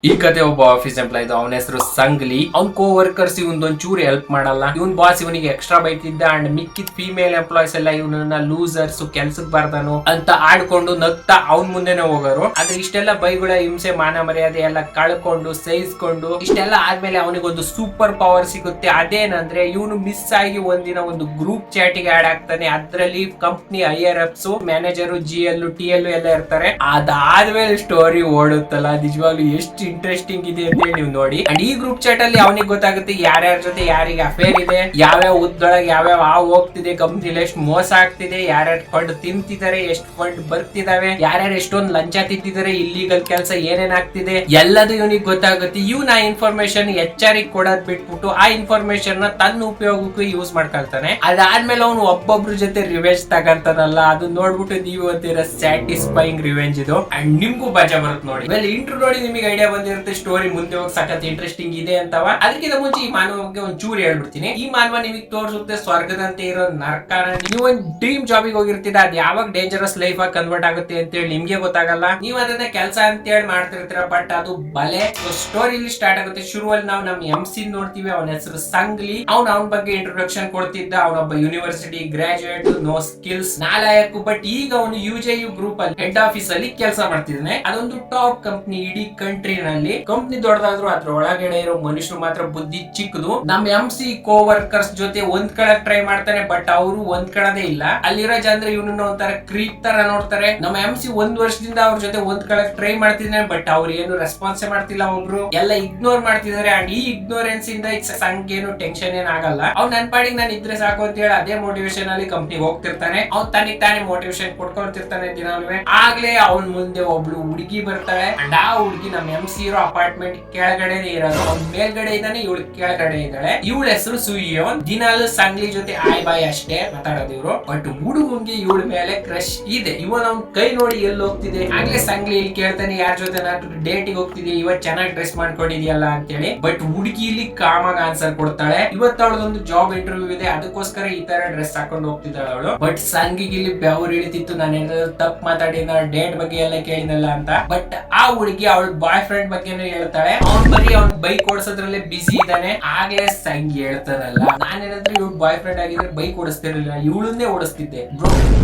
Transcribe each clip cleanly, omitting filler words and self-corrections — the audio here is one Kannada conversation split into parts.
ಈ ಕತೆ ಒಬ್ಬ ಆಫೀಸ್ ಎಂಪ್ಲಾಯ್ ಅವನ ಹೆಸರು ಸಂಗ್ಲಿ. ಅವ್ನ್ ಕೋ ವರ್ಕರ್ಸ್ ಇವನ್ ಚೂರು ಹೆಲ್ಪ್ ಮಾಡಲ್ಲ. ಇವನ್ ಬಾಸ್ ಇವನಿಗೆ ಎಕ್ಸ್ಟ್ರಾ ಬೈತಿದ್ದ ಅಂಡ್ ಮಿಕ್ಕಿದ ಫೀಮೇಲ್ ಎಂಪ್ಲಾಯ್ಸ್ ಎಲ್ಲ ಇವನನ್ನ ಲೂಸರ್ಸ್ ಕೆಲ್ಸಕ್ ಬರ್ತಾನು ಅಂತ ಆಡ್ಕೊಂಡು ನಗ್ತಾ ಅವ್ನ್ ಮುಂದೆನೆ ಹೋಗೋರು. ಆದ್ರೆ ಇಷ್ಟೆಲ್ಲ ಬೈಗಳ ಹಿಂಸೆ ಮಾನ ಮರ್ಯಾದೆ ಎಲ್ಲ ಕಳ್ಕೊಂಡು ಸಹಿಸ್ಕೊಂಡು ಇಷ್ಟೆಲ್ಲ ಆದ್ಮೇಲೆ ಅವನಿಗೊಂದು ಸೂಪರ್ ಪವರ್ ಸಿಗುತ್ತೆ. ಅದೇನಂದ್ರೆ ಇವನು ಮಿಸ್ ಆಗಿ ಒಂದಿನ ಒಂದು ಗ್ರೂಪ್ ಚಾಟಿಗೆ ಆಡ್ ಆಗ್ತಾನೆ. ಅದ್ರಲ್ಲಿ company higher ups manager GL TL ಎಲ್ಲ ಇರ್ತಾರೆ. ಅದಾದ್ಮೇಲೆ ಸ್ಟೋರಿ ಓಡುತ್ತಲ್ಲ, ನಿಜವಾಗ್ಲೂ ಎಷ್ಟು ಇಂಟ್ರೆಸ್ಟಿಂಗ್ ಇದೆ ಅಂತ ಹೇಳಿ ನೀವು ನೋಡಿ. ಅಂಡ್ ಈ ಗ್ರೂಪ್ ಚಾಟ್ ಅಲ್ಲಿ ಅವನಿಗೆ ಗೊತ್ತಾಗುತ್ತೆ ಯಾರ್ಯಾರ ಜೊತೆ ಯಾರಿಗೆ ಅಫೇರ್ ಇದೆ, ಯಾವ್ಯಾವ ಉದ್ದೊಳಗೆ ಯಾವ್ಯಾವ ಹೋಗ್ತಿದೆ, ಕಂಪ್ನಿಲಿ ಎಷ್ಟು ಮೋಸ ಆಗ್ತಿದೆ, ಯಾರ್ಯಾರು ಫಂಡ್ ತಿಂತಿದ್ದಾರೆ, ಎಷ್ಟು ಫಂಡ್ ಬರ್ತಿದಾವೆ, ಯಾರ್ಯಾರು ಎಷ್ಟೊಂದು ಲಂಚ ತಿಂತಿದ್ದಾರೆ, ಇಲ್ಲಿಗಲ್ ಕೆಲಸ ಏನೇನ್ ಆಗ್ತಿದೆ ಎಲ್ಲದು ಇವನಿಗೆ ಗೊತ್ತಾಗುತ್ತೆ. ಇವನ್ ಆ ಇನ್ಫಾರ್ಮೇಶನ್ HR ಕೊಡೋದ್ ಬಿಟ್ಬಿಟ್ಟು ಆ ಇನ್ಫಾರ್ಮೇಶನ್ ನ ತನ್ನ ಉಪಯೋಗಕ್ಕೂ ಯೂಸ್ ಮಾಡ್ಕೊಳ್ತಾನೆ. ಅದಾದ್ಮೇಲೆ ಅವನು ಒಬ್ಬೊಬ್ರ ಜೊತೆ ರಿವೆಂಜ್ ತಗೊಂತಾನಲ್ಲ, ಅದು ನೋಡ್ಬಿಟ್ಟು ನೀವು ಅಂತೀರ ಸ್ಯಾಟಿಸ್ಫೈಯಿಂಗ್ ರಿವೆಂಜ್ ಇದು. ಅಂಡ್ ನಿಮ್ಗೂ ಮಜಾ ಬರುತ್ತೆ ನೋಡಿ. ಇಂಟ್ರೋ ನೋಡಿ ನಿಮಗೆ ಐಡಿಯಾ ಬಂದಿರುತ್ತೆ ಸ್ಟೋರಿ ಮುಂದೆ ಹೋಗಿ ಸಖತ್ ಇಂಟ್ರೆಸ್ಟಿಂಗ್ ಇದೆ ಅಂತವ. ಅದಕ್ಕಿಂತ ಮುಂಚೆ ಈ ಮಾನವ ಬಗ್ಗೆ ಒಂದ್ ಚೂರು ಹೇಳ್ಬಿಡ್ತೀನಿ. ಈ ಮಾನವ ನಿಮಗೆ ತೋರಿಸುತ್ತೆ ಸ್ವರ್ಗದಂತೆ ಇರೋ ನರ್ಕನ. ನೀವು ಒಂದ್ ಡ್ರೀಮ್ ಜಾಬಿಗೆ ಹೋಗಿರ್ತೀರ, ಅದ್ ಯಾವಾಗ ಡೇಂಜರಸ್ ಲೈಫ್ ಆಗಿ ಕನ್ವರ್ಟ್ ಆಗುತ್ತೆ ಅಂತ ಹೇಳಿ ನಿಮ್ಗೆ ಗೊತ್ತಾಗಲ್ಲ. ನೀವ್ ಅದನ್ನ ಕೆಲಸ ಅಂತ ಹೇಳಿ ಮಾಡ್ತಿರ್ತೀರ, ಬಟ್ ಅದು ಬಲೆ. ಸ್ಟೋರಿ ಇಲ್ಲಿ ಸ್ಟಾರ್ಟ್ ಆಗುತ್ತೆ. ಶುರುವಲ್ಲಿ ನಾವು ನಮ್ MC ನೋಡ್ತೀವಿ. ಅವನ ಹೆಸರು ಸಂಗ್ಲಿ. ಅವನ ಬಗ್ಗೆ ಇಂಟ್ರೊಡಕ್ಷನ್ ಕೊಡ್ತಿದ್ದ. ಅವನೊಬ್ಬ ಯೂನಿವರ್ಸಿಟಿ ಗ್ರಾಜುಯೇಟ್, ನೋ ಸ್ಕಿಲ್ಸ್, ನಾಲಾಯಕು. ಬಟ್ ಈಗ ಅವನು UJU ಗ್ರೂಪ್ ಅಲ್ಲಿ ಹೆಡ್ ಆಫೀಸ್ ಅಲ್ಲಿ ಕೆಲಸ ಮಾಡ್ತಿದ್ದಾನೆ. ಅದೊಂದು ಟಾಪ್ ಕಂಪ್ನಿ ಇಡೀ ಕಂಟ್ರಿ ನಲ್ಲಿ. ಕಂಪ್ನಿ ದೊಡ್ಡದಾದ್ರು ಅದ್ರ ಒಳಗಡೆ ಇರೋ ಮನುಷ್ಯರು ಮಾತ್ರ ಬುದ್ಧಿ ಚಿಕ್ಕದು. ನಮ್ MC ಕೋ ವರ್ಕರ್ಸ್ ಜೊತೆ ಹೊಂದ್ಕೊಳ್ಳಕ್ ಟ್ರೈ ಮಾಡ್ತಾನೆ, ಬಟ್ ಅವರು ಹೊಂದ್ಕೊಳ್ಳೋದೇ ಇಲ್ಲ. ಅಲ್ಲಿರೋ ಜನರು ಇವನನ್ನ ಒಂಥರ ಕ್ರೀಪ್ ತರ ನೋಡ್ತಾರೆ. ನಮ್ಮ MC 1 ವರ್ಷದಿಂದ ಅವ್ರ ಜೊತೆ ಹೊಂದ್ಕೊಳ್ಳಕ್ ಟ್ರೈ ಮಾಡ್ತಿದ್ದಾನೆ, ಬಟ್ ಅವ್ರು ಏನು ರೆಸ್ಪಾನ್ಸ್ ಮಾಡ್ತಿಲ್ಲ. ಒಬ್ರು ಎಲ್ಲ ಇಗ್ನೋರ್ ಮಾಡ್ತಿದ್ದಾರೆ. ಅಂಡ್ ಈ ಇಗ್ನೋರೆನ್ಸ್ ಇಂದ ಸಂಘ ಏನು ಟೆನ್ಷನ್ ಏನ್ ಆಗಲ್ಲ. ಅವ್ನು ನನ್ ಪಾಡಿಗೆ ನಾನು ಇದ್ರೆ ಸಾಕು ಅಂತ ಹೇಳಿ ಅದೇ ಮೋಟಿವೇಶನ್ ಅಲ್ಲಿ ಕಂಪ್ನಿಗೆ ಹೋಗ್ತಿರ್ತಾನೆ. ಅವ್ನು ತನಿಗೆ ತಾನೇ ಮೋಟಿವೇಶನ್ ಕೊಡ್ಕೊಳ್ತಿರ್ತಾನೆ ದಿನಾಲುವೆ. ಆಗ್ಲೇ ಅವ್ನ ಮುಂದೆ ಒಬ್ಳು ಹುಡುಗಿ ಬರ್ತಾಳೆ. ಅಂಡ್ ಆ ಹುಡುಗಿ ನಮ್ಮ MC ಇರೋ ಅಪಾರ್ಟ್ಮೆಂಟ್ ಕೆಳಗಡೆ ಇರೋದು. ಅವ್ನ ಮೇಲ್ಗಡೆ ಇದ್ದಾನೆ, ಇವಳು ಕೆಳಗಡೆ ಇದ್ದಾಳೆ. ಇವಳ ಹೆಸರು ಸುಯಿಯೋನ್. ದಿನಾಲು ಸಂಗ್ಲಿ ಜೊತೆ ಆಯ್ ಬಾಯ್ ಅಷ್ಟೇ ಮಾತಾಡೋದು ಇವ್ರು. ಬಟ್ ಹುಡುಗಂಗೆ ಇವಳ ಮೇಲೆ ಕ್ರಶ್ ಇದೆ. ಇವನ್ ಅವ್ನ ಕೈ ನೋಡಿ ಎಲ್ಲಿ ಹೋಗ್ತಿದೆ. ಆಗ್ಲೇ ಸಂಗ್ಲಿ ಇಲ್ಲಿ ಕೇಳ್ತಾನೆ ಯಾರ ಜೊತೆ ನಾನು ಡೇಟಿಗೆ ಹೋಗ್ತಿದೆ, ಇವತ್ ಚೆನ್ನಾಗಿ ಡ್ರೆಸ್ ಮಾಡ್ಕೊಂಡಿದ್ಯಲ್ಲ ಅಂತ ಹೇಳಿ. ಬಟ್ ಹುಡುಗಿ ಇಲ್ಲಿ ಕಾಮಾಗ ಆನ್ಸರ್ ಕೊಡ್ತಾಳೆ. ಇವತ್ತು ಅವಳದೊಂದು ಜಾಬ್ ಇಂಟರ್ವ್ಯೂ ಇದೆ, ಅದಕ್ಕೋಸ್ಕರ ಈ ತರ ಡ್ರೆಸ್ ಹಾಕೊಂಡು ಹೋಗ್ತಿದ್ದಾಳೆ ಅವಳು. ಬಟ್ ಸಂಗಿಗೆ ಇಲ್ಲಿ ಬೆವರು ಇಳಿತಿತ್ತು, ನಾನು ಏನಾದ್ರು ತಪ್ಪು ಮಾತಾಡಿದ, ಡೇಟ್ ಬಗ್ಗೆ ಎಲ್ಲ ಕೇಳಿನಲ್ಲ ಅಂತ. ಬಟ್ ಆ ಹುಡುಗಿ ಅವಳ ಬಾಯ್ ಫ್ರೆಂಡ್ ಬಗ್ಗೆನೂ ಹೇಳ್ತಾಳೆ. ಅವ್ನ್ ಬರೀ ಅವ್ನ್ ಬೈಕ್ ಓಡಿಸೋದ್ರಲ್ಲೇ ಬಿಸಿ ಇದ್ದಾನೆ. ಆಗ್ಲೇ ಸಂಗಿ ಹೇಳ್ತಾರಲ್ಲ, ನಾನೇನಾದ್ರೂ ಇವ್ಳ ಬಾಯ್ ಫ್ರೆಂಡ್ ಆಗಿದ್ರೆ ಬೈಕ್ ಓಡಿಸ್ತಿರ್ಲಿಲ್ಲ, ಇವಳನ್ನೇ ಓಡಿಸ್ತಿದ್ದೆ.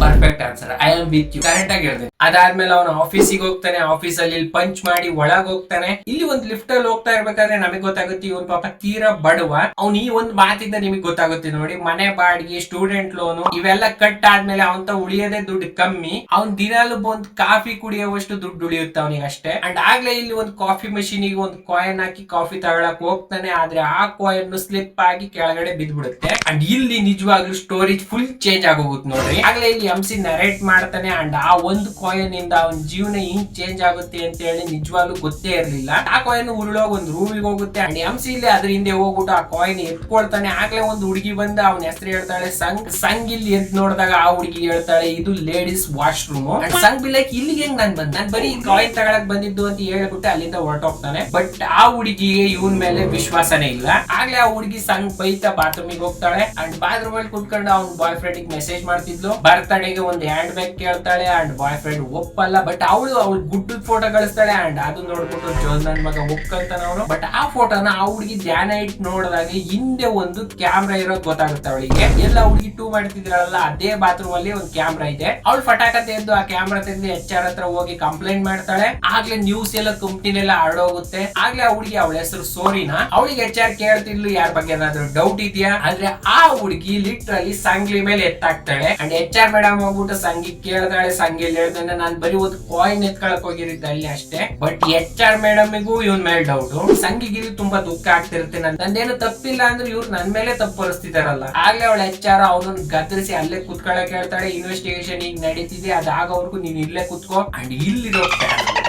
Perfect answer, I am with you. Correct ಆಗಿ ಹೇಳ್ದೆ. ಅದಾದ್ಮೇಲೆ ಅವನ ಆಫೀಸಿಗೆ ಹೋಗ್ತಾನೆ. ಆಫೀಸ್ ಅಲ್ಲಿ ಪಂಚ್ ಮಾಡಿ ಒಳಗ್ ಹೋಗ್ತಾನೆ. ಇಲ್ಲಿ ಒಂದು ಲಿಫ್ಟ್ ಅಲ್ಲಿ ಹೋಗ್ತಾ ಇರ್ಬೇಕಾದ್ರೆ ನಮಗೆ ಗೊತ್ತಾಗುತ್ತೆ ಇವನ್ ಪಾಪ ತೀರಾ ಬಡವ. ಅವ್ನ್ ಈ ಒಂದು ಮಾತಿಂದ ನಿಮಗೆ ಗೊತ್ತಾಗುತ್ತೆ ನೋಡಿ. ಮನೆ ಬಾಡಿಗೆ, ಸ್ಟೂಡೆಂಟ್ ಲೋನು ಇವೆಲ್ಲ ಕಟ್ ಆದ್ಮೇಲೆ ಅವಂತ ಉಳಿಯೋದೇ ದುಡ್ಡು ಕಮ್ಮಿ. ಅವ್ನ್ ದಿನಾಲು ಒಂದು ಕಾಫಿ ಕುಡಿಯುವಷ್ಟು ದುಡ್ಡು ಉಳಿಯುತ್ತೆ ಅವನಿಗೆ ಅಷ್ಟೇ. ಅಂಡ್ ಆಗ್ಲೇ ಇಲ್ಲಿ ಒಂದು ಕಾಫಿ ಮಷೀನ್ ಗೆ ಒಂದು ಕಾಯಿನ್ ಹಾಕಿ ಕಾಫಿ ತಗೊಳಕ್ ಹೋಗ್ತಾನೆ. ಆದ್ರೆ ಆ ಕಾಯಿನ್ ಸ್ಲಿಪ್ ಆಗಿ ಕೆಳಗಡೆ ಬಿದ್ಬಿಡುತ್ತೆ. ಅಂಡ್ ಇಲ್ಲಿ ನಿಜವಾಗ್ಲೂ ಸ್ಟೋರಿ ಫುಲ್ ಚೇಂಜ್ ಆಗೋಗುತ್ತೆ ನೋಡ್ರಿ. ಆಗ್ಲೇ ಇಲ್ಲಿ MC ನರೇಟ್ ಮಾಡ್ತಾನೆ. ಅಂಡ್ ಆ ಒಂದು ಕಾಯಿನ್ ಇಂದ ಅವನ ಜೀವನ ಹಿಂಗ್ ಚೇಂಜ್ ಆಗುತ್ತೆ ಅಂತ ಹೇಳಿ ನಿಜವಾಗ್ಲೂ ಗೊತ್ತೇ ಇರ್ಲಿಲ್ಲ. ಆ ಕಾಯಿನ್ ಉರುಳೋಗ್ ಒಂದು ರೂಮಿಗೆ ಹೋಗುತ್ತೆ. ಅಂಡ್ MC ಇಲ್ಲಿ ಅದ್ರ ಹಿಂದೆ ಹೋಗ್ಬಿಟ್ಟು ಆ ಕಾಯಿನ್ ಎತ್ಕೊಳ್ತಾನೆ. ಆಗ್ಲೇ ಒಂದು ಹುಡುಗಿ ಬಂದ ಅವನ ಹೆಸರು ಹೇಳ್ತಾಳೆ ಸಂಗ್ ಇಲ್ಲಿ ಎದ್ ನೋಡಿದಾಗ ಆ ಹುಡುಗಿ ಹೇಳ್ತಾಳೆ ಇದು ಲೇಡೀಸ್ ವಾಶ್ರೂಮ್. ಅಂಡ್ ಸಂಗ್ ಬಿಲೈಕ್ ಇಲ್ಲಿಗೆ ಹೆಂಗ್ ನಾನ್ ಬಂದ, ನಾನ್ ಬರೀ ಕಾಯಿನ್ ತಗೊಳಕ್ ಬಂದಿದ್ದು ಅಂತ ಹೇಳ್ಬಿಟ್ಟು ಅಲ್ಲಿಂದ ಹೊರಟೋಗ್ತಾನೆ. ಬಟ್ ಆ ಹುಡುಗಿಗೆ ಇವನ್ ಮೇಲೆ ವಿಶ್ವಾಸನೇ ಇಲ್ಲ. ಆಗ್ಲೇ ಆ ಹುಡುಗಿ ಸಂಗ್ ಬೈತಾ ಬಾತ್ರೂಮಿಗೆ ಹೋಗ್ತಾಳೆ. ಅಂಡ್ ಬಾತ್ರೂಮ್ ಅಲ್ಲಿ ಕುತ್ಕೊಂಡು ಅವ್ನ ಬಾಯ್ ಫ್ರೆಂಡ್ ಮೆಸೇಜ್ ಮಾಡ್ತಿದ್ಲು. ಬರ್ತಡೆಗೆ ಒಂದು ಹ್ಯಾಂಡ್ ಬ್ಯಾಗ್ ಕೇಳ್ತಾಳೆ. ಅಂಡ್ ಬಾಯ್ ಫ್ರೆಂಡ್ ಒಪ್ಪಲ್ಲ. ಬಟ್ ಅವಳು ಗುಡ್ಡದ ಫೋಟೋ ಕಳಿಸ್ತಾಳೆ. ಅಂಡ್ ಅದು ನೋಡ್ಬಿಟ್ಟು ಜೋಲ್ ನನ್ ಮಗ ಒಪ್ಕೊಂತಾನ ಅವನು. ಬಟ್ ಆ ಫೋಟೋನ ಆ ಹುಡುಗಿ ಧ್ಯಾನ ಇಟ್ಟು ನೋಡಿದಾಗ ಹಿಂದೆ ಒಂದು ಕ್ಯಾಮ್ರಾ ಇರೋದು ಗೊತ್ತಾಗುತ್ತೆ ಅವಳಿಗೆ. ಎಲ್ಲ ಹುಡುಗಿ ಟೂ ಮಾಡ್ತಿದ್ರಲ್ಲ ಅದೇ ಬಾತ್ರೂಮ್ ಅಲ್ಲಿ ಒಂದು ಕ್ಯಾಮ್ರಾ ಇದೆ. ಅವಳು ಫಟಾಕ ತೆಗೆದು ಆ ಕ್ಯಾಮ್ರಾ ತೆಗೆದು HR ಹತ್ರ ಹೋಗಿ ಕಂಪ್ಲೇಂಟ್ ಮಾಡ್ತಾಳೆ. ಆಗ್ಲೇ ನ್ಯೂಸ್ ಎಲ್ಲ ಕಂಪ್ನಿನೆಲ್ಲ ಹರಡೋಗುತ್ತೆ. ಆಗ್ಲೇ ಆ ಹುಡುಗಿ ಅವಳ ಹೆಸರು ಸೋರಿನಾ. ಅವಳಿಗೆ HR ಕೇಳ್ತಿದ್ಲು ಯಾರ ಬಗ್ಗೆ ಏನಾದ್ರು ಡೌಟ್ ಇದೆಯಾ ಅಂದ್ರೆ ಆ ಹುಡುಗಿ ಲಿಟ್ರಲಿ ಸಂಗ್ಲಿ ಮೇಲೆ ಎತ್ತಾಕ್ತಾಳೆ. ಅಂಡ್ HR ಮೇಡಮ್ ಹೋಗ್ಬಿಟ್ಟು ಸಂಗಿ ಕೇಳ್ತಾಳೆ. ಸಂಗಿ ಹೇಳ್ತಾನೆ ನಾನ್ ಬರೀ ಒಂದು ಕಾಯಿನ್ ಎತ್ಕೊಳಕ್ ಹೋಗಿರಿದ್ದೆ ಅಲ್ಲಿ ಅಷ್ಟೇ. ಬಟ್ HR ಮೇಡಮ್ಗೂ ಇವನ್ ಮೇಲೆ ಡೌಟ್. ಸಂಗಿಗೆ ತುಂಬಾ ದುಃಖ ಆಗ್ತಿರುತ್ತೆ. ನಂದೇನು ತಪ್ಪಿಲ್ಲ ಅಂದ್ರೆ ಇವ್ರು ನನ್ ಮೇಲೆ ತಪ್ಪು ಹೊರಿಸ್ತಿದಾರಲ್ಲ. ಆಗ್ಲೇ ಅವಳ HR ಅವನನ್ನ ಗದರಿಸಿ ಅಲ್ಲೇ ಕುತ್ಕೊಳಕ್ ಹೇಳ್ತಾಳೆ. ಇನ್ವೆಸ್ಟಿಗೇಷನ್ ಈಗ ನಡೀತಿದೆ, ಅದಾಗವರೆಗೂ ನೀನ್ ಇಲ್ಲೇ ಕುತ್ಕೋ. ಅಂಡ್ ಇಲ್ಲಿರೋ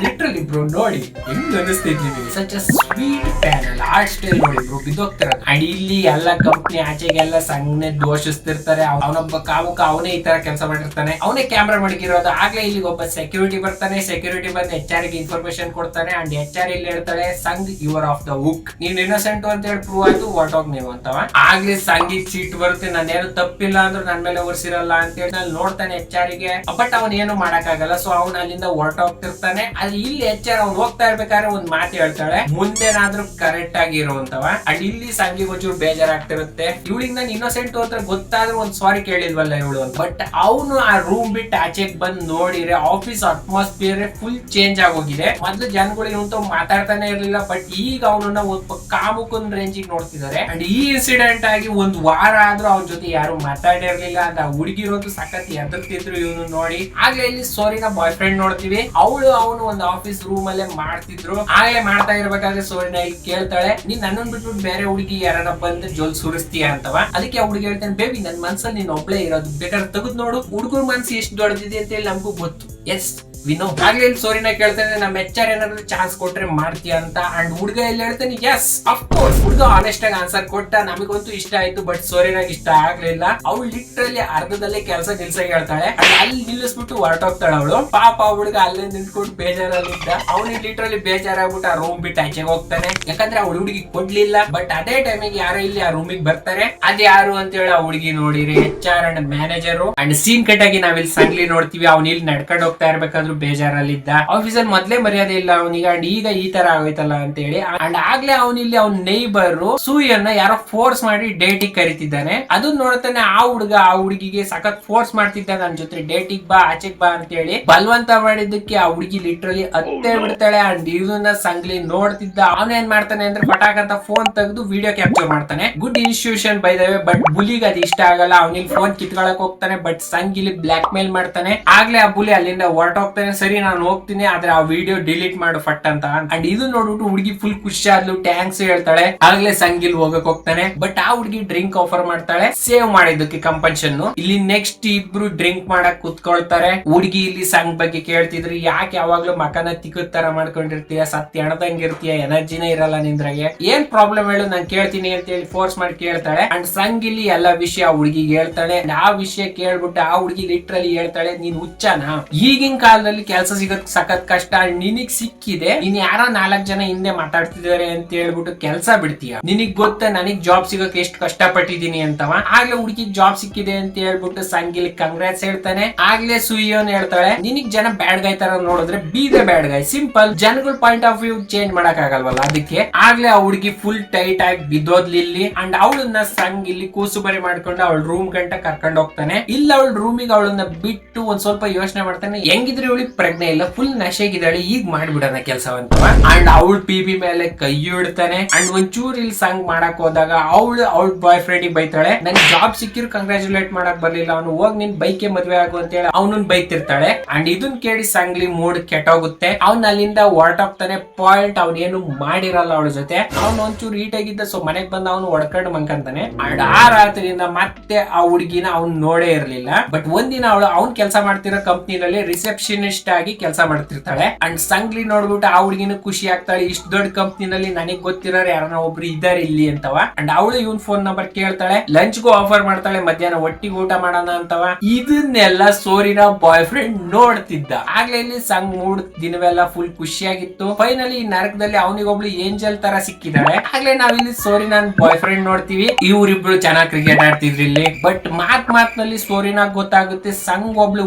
ಲಿಟ್ರಲಿ ಬ್ರೋ ನೋಡಿ ಹೆಂಗ್ ಅನಿಸ್ತಿದ್ ನಿಮಗೆ. Such a sweet panel art style ನೋಡಿ ಬ್ರೋ ಬಿದ್ದೋಗ್ತಾರ. ಅಂಡ್ ಇಲ್ಲಿ ಎಲ್ಲ ಕಂಪ್ನಿ ಆಚೆಗೆಲ್ಲ ಸಂಘನೆ ದೋಷಿಸ್ತಿರ್ತಾರೆ. ಅವನೊಬ್ಬ ಕಾಮುಕ, ಅವನೇ ಈ ತರ ಕೆಲಸ ಮಾಡಿರ್ತಾನೆ, ಅವನೇ ಕ್ಯಾಮ್ರಾ ಮಡಗಿರೋದು. ಆಗ್ಲೇ ಇಲ್ಲಿ ಒಬ್ಬ ಸೆಕ್ಯೂರಿಟಿ ಬರ್ತಾನೆ. ಸೆಕ್ಯೂರಿಟಿ ಬಂದು HR ಗೆ ಇನ್ಫಾರ್ಮೇಶನ್ ಕೊಡ್ತಾನೆ. ಅಂಡ್ HR ಇಲ್ಲಿ ಹೇಳ್ತಾಳೆ Sangh your of the hook, ನೀನ್ ಇನ್ನೋಸೆಂಟ್ ಅಂತ ಹೇಳಿ ಪ್ರೂವ್ ಆಯ್ತು, ಹೊರಟೋಗ್ ನೀವು ಅಂತವ. ಆಗ್ಲೇ ಸಂಘಿಗೆ ಸೀಟ್ ಬರುತ್ತೆ. ನಾನೇನು ತಪ್ಪಿಲ್ಲ ಅಂದ್ರೆ ನನ್ ಮೇಲೆ ಒರ್ಸಿರಲ್ಲ ಅಂತ ಹೇಳಿ ನಾನು ನೋಡ್ತಾನೆ HR ಗೆ. ಬಟ್ ಅವನ್ ಏನು ಮಾಡಕ್ ಆಗಲ್ಲ. ಸೊ ಅವನ್ ಅಲ್ಲಿಂದ ಹೊರಟೋಗ್ತಿರ್ತಾನೆ. ಆದ್ರೆ ಇಲ್ಲಿ HR ಅವ್ನು ಹೋಗ್ತಾ ಇರ್ಬೇಕಾದ್ರೆ ಒಂದ್ ಮಾತು ಹೇಳ್ತಾಳೆ, ಮುಂದೆನಾದ್ರೂ ಕರೆಕ್ಟ್ ಆಗಿ ಇರುವಂತವ. ಅಂಡ್ ಇಲ್ಲಿ ಸಂಗಿ ಒಂಚೂರು ಬೇಜಾರಾಗ್ತಿರುತ್ತೆ, ಇವಳಿಗೆ ನಾನು ಇನ್ನೋಸೆಂಟ್ ಅಂತ ಗೊತ್ತಾದ್ರೂ ಒಂದ್ ಸಾರಿ ಕೇಳಿಲ್ವಲ್ಲ ಇವಳು ಅಂತ. ಬಟ್ ಅವನು ಆ ರೂಮ್ ಬಿಟ್ಟು ಆಚೆಗೆ ಬಂದ್ ನೋಡಿದ್ರೆ ಆಫೀಸ್ ಅಟ್ಮಾಸ್ಫಿಯರ್ ಫುಲ್ ಚೇಂಜ್ ಆಗೋಗಿದೆ. ಮೊದ್ಲು ಜನಗಳಿಗೆ ಮಾತಾಡ್ತಾನೆ ಇರ್ಲಿಲ್ಲ, ಬಟ್ ಈಗ ಅವನನ್ನ ಒಂದು ಕಾಮುಕನ್ ರೇಂಜಿಗೆ ನೋಡ್ತಿದ್ದಾರೆ. ಅಂಡ್ ಈ ಇನ್ಸಿಡೆಂಟ್ ಆಗಿ ಒಂದ್ ವಾರ ಆದ್ರೂ ಅವನ ಜೊತೆ ಯಾರು ಮಾತಾಡಿರ್ಲಿಲ್ಲ ಅಂತ ಹುಡುಗಿರೋದು ಸಖತ್ ಎದುರ್ತಿದ್ರು ಇವನು ನೋಡಿ. ಆಗ್ಲೇ ಇಲ್ಲಿ ಸೋರಿನ ಬಾಯ್ ಫ್ರೆಂಡ್ ನೋಡ್ತೀವಿ, ಅವನು ಒಂದು ಆಫೀಸ್ ರೂಮ್ ಅಲ್ಲೇ ಮಾಡ್ತಿದ್ರು. ಆಗ್ಲೇ ಮಾಡ್ತಾ ಇರ್ಬೇಕಾದ್ರೆ ಸೋರಿನ ಇಲ್ಲಿ ಕೇಳ್ತಾಳೆ, ನೀನ್ ನನ್ನನ್ ಬಿಟ್ಬಿಟ್ಟು ಬೇರೆ ಹುಡುಗಿ ಯಾರನ್ನ ಬಂದು ಜೋಲ್ ಸುರಿಸ್ತೀಯ ಅಂತವ. ಅದಕ್ಕೆ ಆ ಹುಡುಗಿ ಹೇಳ್ತಾನೆ, ಬೇಬಿ ನನ್ ಮನ್ಸಲ್ಲಿ ನೀನ್ ಒಬ್ಳೆ ಇರೋದು, ಬೇಕಾದ್ರೆ ತೆಗೆದು ನೋಡು, ಹುಡುಗರ ಮನ್ಸು ಎಷ್ಟು ದೊಡ್ಡದಿದೆ ಅಂತ ಹೇಳಿ ನಮಗೂ ಗೊತ್ತು. ಎಸ್ ವಿನೋ. ಆಗ್ಲೇ ಇಲ್ಲಿ ಸೋರಿನ ಕೇಳ್ತಾನೆ, ನಮ್ಮ HR ಏನಾದ್ರು ಚಾನ್ಸ್ ಕೊಟ್ರೆ ಮಾಡ್ತೀಯ ಅಂತ. ಅಂಡ್ ಹುಡುಗ ಇಲ್ಲಿ ಹೇಳ್ತಾನೆ, ಎಸ್ ಅಫ್ ಕೋರ್ಸ್. ಹುಡುಗ ಆನೆಸ್ಟ್ ಆಗಿ ಆನ್ಸರ್ ಕೊಟ್ಟ, ನಮಗಂತೂ ಇಷ್ಟ ಆಯ್ತು, ಬಟ್ ಸೋರಿನಾಗ ಇಷ್ಟ ಆಗ್ಲಿಲ್ಲ. ಅವಳು ಲಿಟ್ರಲಿ ಅರ್ಧದಲ್ಲೇ ಕೆಲಸ ಹೇಳ್ತಾಳೆ, ಅಲ್ಲಿ ನಿಲ್ಲಿಸ್ಬಿಟ್ಟು ಹೊರಟೋಗ್ತಾಳೆ ಅವಳು. ಪಾಪ ಹುಡುಗ ಅಲ್ಲೇ ನಿಂತ್ಕೊಂಡು ಬೇಜಾರಲ್ಲಿದ್ದ. ಅವನಿಗೆ ಲಿಟ್ರಲಿ ಬೇಜಾರಾಗ್ಬಿಟ್ಟು ಆ ರೂಮ್ ಬಿಟ್ಟು ಆಚೆಗೆ ಹೋಗ್ತಾನೆ, ಯಾಕಂದ್ರೆ ಅವ್ಳ ಹುಡುಗಿ ಕೊಡ್ಲಿಲ್ಲ. ಬಟ್ ಅದೇ ಟೈಮಿಗೆ ಯಾರೋ ಇಲ್ಲಿ ಆ ರೂಮಿಗೆ ಬರ್ತಾರೆ. ಅದ್ ಯಾರು ಅಂತ ಹೇಳಿ ಆ ಹುಡುಗಿ ನೋಡಿರಿ HR and manager. And scene cut ಆಗಿ ನಾವಿಲ್ಲಿ ಸಂಗ್ಲಿ ನೋಡ್ತೀವಿ, ಅವ್ನ ಇಲ್ಲಿ ನಡ್ಕೊಂಡು ಹೋಗ್ತಾ ಇರ್ಬೇಕಾದ್ರೆ ಬೇಜಾರಲ್ಲಿದ್ದ. ಆಫೀಸಲ್ಲಿ ಮೊದ್ಲೇ ಮರ್ಯಾದೆ ಇಲ್ಲ ಅವನಿಗೆ, ಅಂಡ್ ಈಗ ಈ ತರ ಆಗೋಯ್ತಲ್ಲ ಅಂತ ಹೇಳಿ. ಅಂಡ್ ಆಗ್ಲೇ ಅವನಿಲ್ಲಿ ಅವ್ನ ನೇಬರ್ ಸೂಯನ್ನ ಯಾರೋ ಫೋರ್ಸ್ ಮಾಡಿ ಡೇಟಿಗೆ ಕರಿತಿದ್ದಾನೆ. ಅದನ್ನ ನೋಡ್ತಾನೆ ಆ ಹುಡುಗ ಆ ಹುಡುಗಿಗೆ ಸಖತ್ ಫೋರ್ಸ್ ಮಾಡ್ತಿದ್ದ, ನನ್ ಜೊತೆ ಡೇಟಿಗೆ ಬಾ, ಆಚೆಗೆ ಬಾ ಅಂತ ಹೇಳಿ ಬಲವಂತ ಮಾಡಿದ್ದಕ್ಕೆ ಆ ಹುಡುಗಿ ಲಿಟ್ರಲಿ ಅತ್ತೇ ಬಿಡ್ತಾಳೆ. ಅಂಡ್ ಇದನ್ನ ಸಂಗ್ಲಿ ನೋಡ್ತಿದ್ದ. ಅವನೇನ್ ಮಾಡ್ತಾನೆ ಅಂದ್ರೆ ಪಟಾಕ್ ಅಂತ ಫೋನ್ ತೆಗೆದು ವಿಡಿಯೋ ಕ್ಯಾಪ್ಚರ್ ಮಾಡ್ತಾನೆ. Good institution by the way, but ಬುಲಿಗೆ ಅದು ಇಷ್ಟ ಆಗಲ್ಲ. ಅವನಿಗೆ ಫೋನ್ ಕಿತ್ಕೊಳಕ್ ಹೋಗ್ತಾನೆ, ಬಟ್ ಸಂಗಿಲಿ ಬ್ಲಾಕ್ ಮೇಲ್ ಮಾಡ್ತಾನೆ. ಆಗ್ಲೇ ಆ ಬುಲಿ ಅಲ್ಲಿಂದ ಹೊರಟೋಗ್ತಾನೆ. ಸರಿ ನಾನು ಹೋಗ್ತೀನಿ, ಆದ್ರೆ ಆ ವಿಡಿಯೋ ಡಿಲೀಟ್ ಮಾಡು ಫಟ್ ಅಂತ. ಅಂಡ್ ಇದು ನೋಡ್ಬಿಟ್ಟು ಹುಡುಗಿ ಫುಲ್ ಖುಷಿ ಆದ್ಲು, ಟ್ಯಾಂಕ್ಸ್ ಹೇಳ್ತಾಳೆ. ಆಗ್ಲೇ ಸಂಗಿಲ್ ಹೋಗಕ್ ಹೋಗ್ತಾನೆ, ಬಟ್ ಆ ಹುಡುಗಿ ಡ್ರಿಂಕ್ ಆಫರ್ ಮಾಡ್ತಾಳೆ ಸೇವ್ ಮಾಡಿದ್ದಕ್ಕೆ ಕಂಪನ್ಷನ್. ಇಲ್ಲಿ ನೆಕ್ಸ್ಟ್ ಇಬ್ರು ಡ್ರಿಂಕ್ ಮಾಡಕ್ ಕುತ್ಕೊಳ್ತಾರೆ. ಹುಡುಗಿ ಇಲ್ಲಿ ಸಂಗ್ ಬಗ್ಗೆ ಕೇಳ್ತಿದ್ರು, ಯಾಕೆ ಯಾವಾಗ್ಲೂ ಮಕನ ತಿಕ್ಕದ್ ತರ ಮಾಡ್ಕೊಂಡಿರ್ತೀಯ, ಸತ್ಯ ಎಣದಂಗಿರ್ತೀಯ, ಎನರ್ಜಿನೇ ಇರಲ್ಲ ನಿಂದ್ರಾಗೆ, ಏನ್ ಪ್ರಾಬ್ಲಮ್ ಹೇಳು ನಾನು ಕೇಳ್ತೀನಿ ಅಂತ ಹೇಳಿ ಫೋರ್ಸ್ ಮಾಡಿ ಕೇಳ್ತಾಳೆ. ಅಂಡ್ ಸಂಗ್ ಇಲ್ಲಿ ಎಲ್ಲಾ ವಿಷಯ ಆ ಹುಡುಗಿಗೆ ಹೇಳ್ತಾಳೆ. ಆ ವಿಷಯ ಕೇಳ್ಬಿಟ್ಟು ಆ ಹುಡುಗಿ ಲಿಟ್ರಲಿ ಹೇಳ್ತಾಳೆ, ನೀನ್ ಹುಚ್ಚನ, ಈಗಿನ ಕಾಲದಲ್ಲಿ ಕೆಲಸ ಸಿಗೋದ್ ಸಖತ್ ಕಷ್ಟ, ನಿನಗ್ ಸಿಕ್ಕಿದೆ, ನೀನ್ ಯಾರ 4 ಜನ ಹಿಂದೆ ಮಾತಾಡ್ತಿದ್ದಾರೆ ಅಂತ ಹೇಳ್ಬಿಟ್ಟು ಕೆಲಸ ಬಿಡ್ತೀಯ, ನಿನಗ್ ಗೊತ್ತ ನನಗ್ ಜಾಬ್ ಸಿಗೋಕೆ ಎಷ್ಟು ಕಷ್ಟ ಪಟ್ಟಿದೀನಿ ಅಂತವ. ಆಗ್ಲೇ ಹುಡುಗಿಗೆ ಜಾಬ್ ಸಿಕ್ಕಿದೆ ಅಂತ ಹೇಳ್ಬಿಟ್ಟು ಸಂಗಿಲಿ ಕಂಗ್ರಾಟ್ಸ್ ಹೇಳ್ತಾನೆ. ಆಗ್ಲೇ ಸುಯ್ಯೋನ್ ಹೇಳ್ತಾಳೆ, ನಿನಗ್ ಜನ ಬ್ಯಾಡ್ ಗೈ ತರ ನೋಡಿದ್ರೆ B the bad Guy, simple, ಜನಗಳ ಪಾಯಿಂಟ್ ಆಫ್ ವ್ಯೂ ಚೇಂಜ್ ಮಾಡಕ್ ಆಗಲ್ವಲ್ಲ ಅದಕ್ಕೆ. ಆಗ್ಲೇ ಆ ಹುಡುಗಿ ಫುಲ್ ಟೈಟ್ ಆಗಿ ಬಿದ್ದೋದ್ಲಿಲ್ಲಿ. ಅಂಡ್ ಅವಳನ್ನ ಸಂಗ್ ಇಲ್ಲಿ ಕೂಸುಬರಿ ಮಾಡ್ಕೊಂಡು ಅವಳ ರೂಮ್ ಗಂಟ ಕರ್ಕೊಂಡು ಹೋಗ್ತಾನೆ. ಇಲ್ಲ ಅವಳ ರೂಮಿಗೆ ಅವಳನ್ನ ಬಿಟ್ಟು ಒಂದ್ ಸ್ವಲ್ಪ ಯೋಚನೆ ಮಾಡ್ತಾನೆ, ಹೆಂಗಿದ್ರೆ ಇವಳಿಗೆ ಪ್ರಜ್ಞೆ ಇಲ್ಲ, ಫುಲ್ ನಶೆಗಿದ್ದಾಳೆ, ಈಗ ಮಾಡ್ಬಿಡೋಣ ಕೆಲಸವಂತ. ಅಂಡ್ ಅವಳ ಪಿ ಮೇಲೆ ಕೈ ಇಡ್ತಾನೆ. ಅಂಡ್ ಒಂಚೂರು ಇಲ್ಲಿ ಸಂಗ್ ಮಾಡಕ್ ಹೋದಾಗ ಅವಳ ಬಾಯ್ ಫ್ರೆಂಡ್ ಬೈತಾಳೆ, ನನ್ ಜಾಬ್ ಸಿಕ್ಕಿರು ಕಂಗ್ರಾಚುಲೇಟ್ ಮಾಡಕ್ ಬರ್ಲಿಲ್ಲ, ಅವನು ಹೋಗ್ ನಿನ್ ಬೈಕೆ ಮದ್ವೆ ಆಗು ಅಂತ ಹೇಳಿ ಅವನನ್ನ ಬೈತಿರ್ತಾಳೆ. ಅಂಡ್ ಇದನ್ ಕೇಳಿ ಸಂಗ್ಲಿ ಮೂಡ್ ಕೆಟ್ಟೋಗುತ್ತೆ. ಅವ್ನ ಅಲ್ಲಿಂದ ಹೊರಟೋಗ್ತಾನೆ. ಪಾಯಿಂಟ್ ಅವನೇನು ಮಾಡಿರಲ್ಲ ಅವಳ ಜೊತೆ, ಅವ್ನು ಒಂಚೂರು ಈಟ್ ಆಗಿದ್ದ, ಸೊ ಮನೆಗ್ ಬಂದ ಅವನು ಹೊಡ್ಕೊಂಡು ಮಂಕಂತಾನೆ. ಅಂಡ್ ಆ ರಾತ್ರಿಯಿಂದ ಮತ್ತೆ ಆ ಹುಡುಗಿನ ಅವ್ನ್ ನೋಡೇ ಇರ್ಲಿಲ್ಲ. ಬಟ್ ಒಂದಿನ ಅವಳು ಅವ್ನ್ ಕೆಲಸ ಮಾಡ್ತಿರೋ ಕಂಪ್ನಿನಲ್ಲಿ ರಿಸೆಪ್ಷನಿಸ್ಟ್ ಆಗಿ ಕೆಲಸ ಮಾಡ್ತಿರ್ತಾಳೆ. ಅಂಡ್ ಸಂಗ್ಲಿ ನೋಡ್ಬಿಟ್ಟು ಆ ಹುಡುಗಿನ ಖುಷಿ ಆಗ್ತಾಳೆ, ಇಷ್ಟು ದೊಡ್ಡ ಕಂಪ್ನಿನಲ್ಲಿ ನನಗ್ ಗೊತ್ತಿರೋರು ಯಾರನ್ನ ಒಬ್ರು ಇದ್ದಾರೆ ಇಲ್ಲಿ ಅಂತವ. ಅಂಡ್ ಅವಳು ಇವನ್ ಫೋನ್ ನಂಬರ್ ಕೇಳ್ತಾಳೆ, ಲಂಚ್ಗೂ ಆಫರ್ ಮಾಡ್ತಾಳೆ, ಮಧ್ಯಾಹ್ನ ಒಟ್ಟಿಗೆ ಊಟ ಮಾಡೋಣ ಅಂತವ. ಇದನ್ನೆಲ್ಲ ಸೋರಿನ ಬಾಯ್ ಫ್ರೆಂಡ್ ನೋಡ್ತಿದ್ದ. ಆಗ್ಲೇ ಇಲ್ಲಿ ಸಂಗ್ ಮೂಡ್ ದಿನವೆಲ್ಲ ಫುಲ್ ಖುಷಿಯಾಗಿತ್ತು. ಫೈನಲಿ ಈ ನರಕದಲ್ಲಿ ಅವನಿಗೊಬ್ಳು ಏಂಜಲ್ ತರ ಸಿಕ್ಕಿದಾಳೆ. ಆಗ್ಲೇ ನಾವಿಲ್ಲಿ ಸೋರಿನ ಬಾಯ್ ಫ್ರೆಂಡ್ ನೋಡ್ತೀವಿ. ಇವರಿಬ್ರು ಚೆನ್ನಾಗಿ ಕ್ರಿಕೆಟ್ ಆಡ್ತಿದ್ರು ಇಲ್ಲಿ. ಬಟ್ ಮಾತ್ನಲ್ಲಿ ಸೋರಿನ ಗೊತ್ತಾಗುತ್ತೆ ಸಂಗ್ ಒಬ್ಳು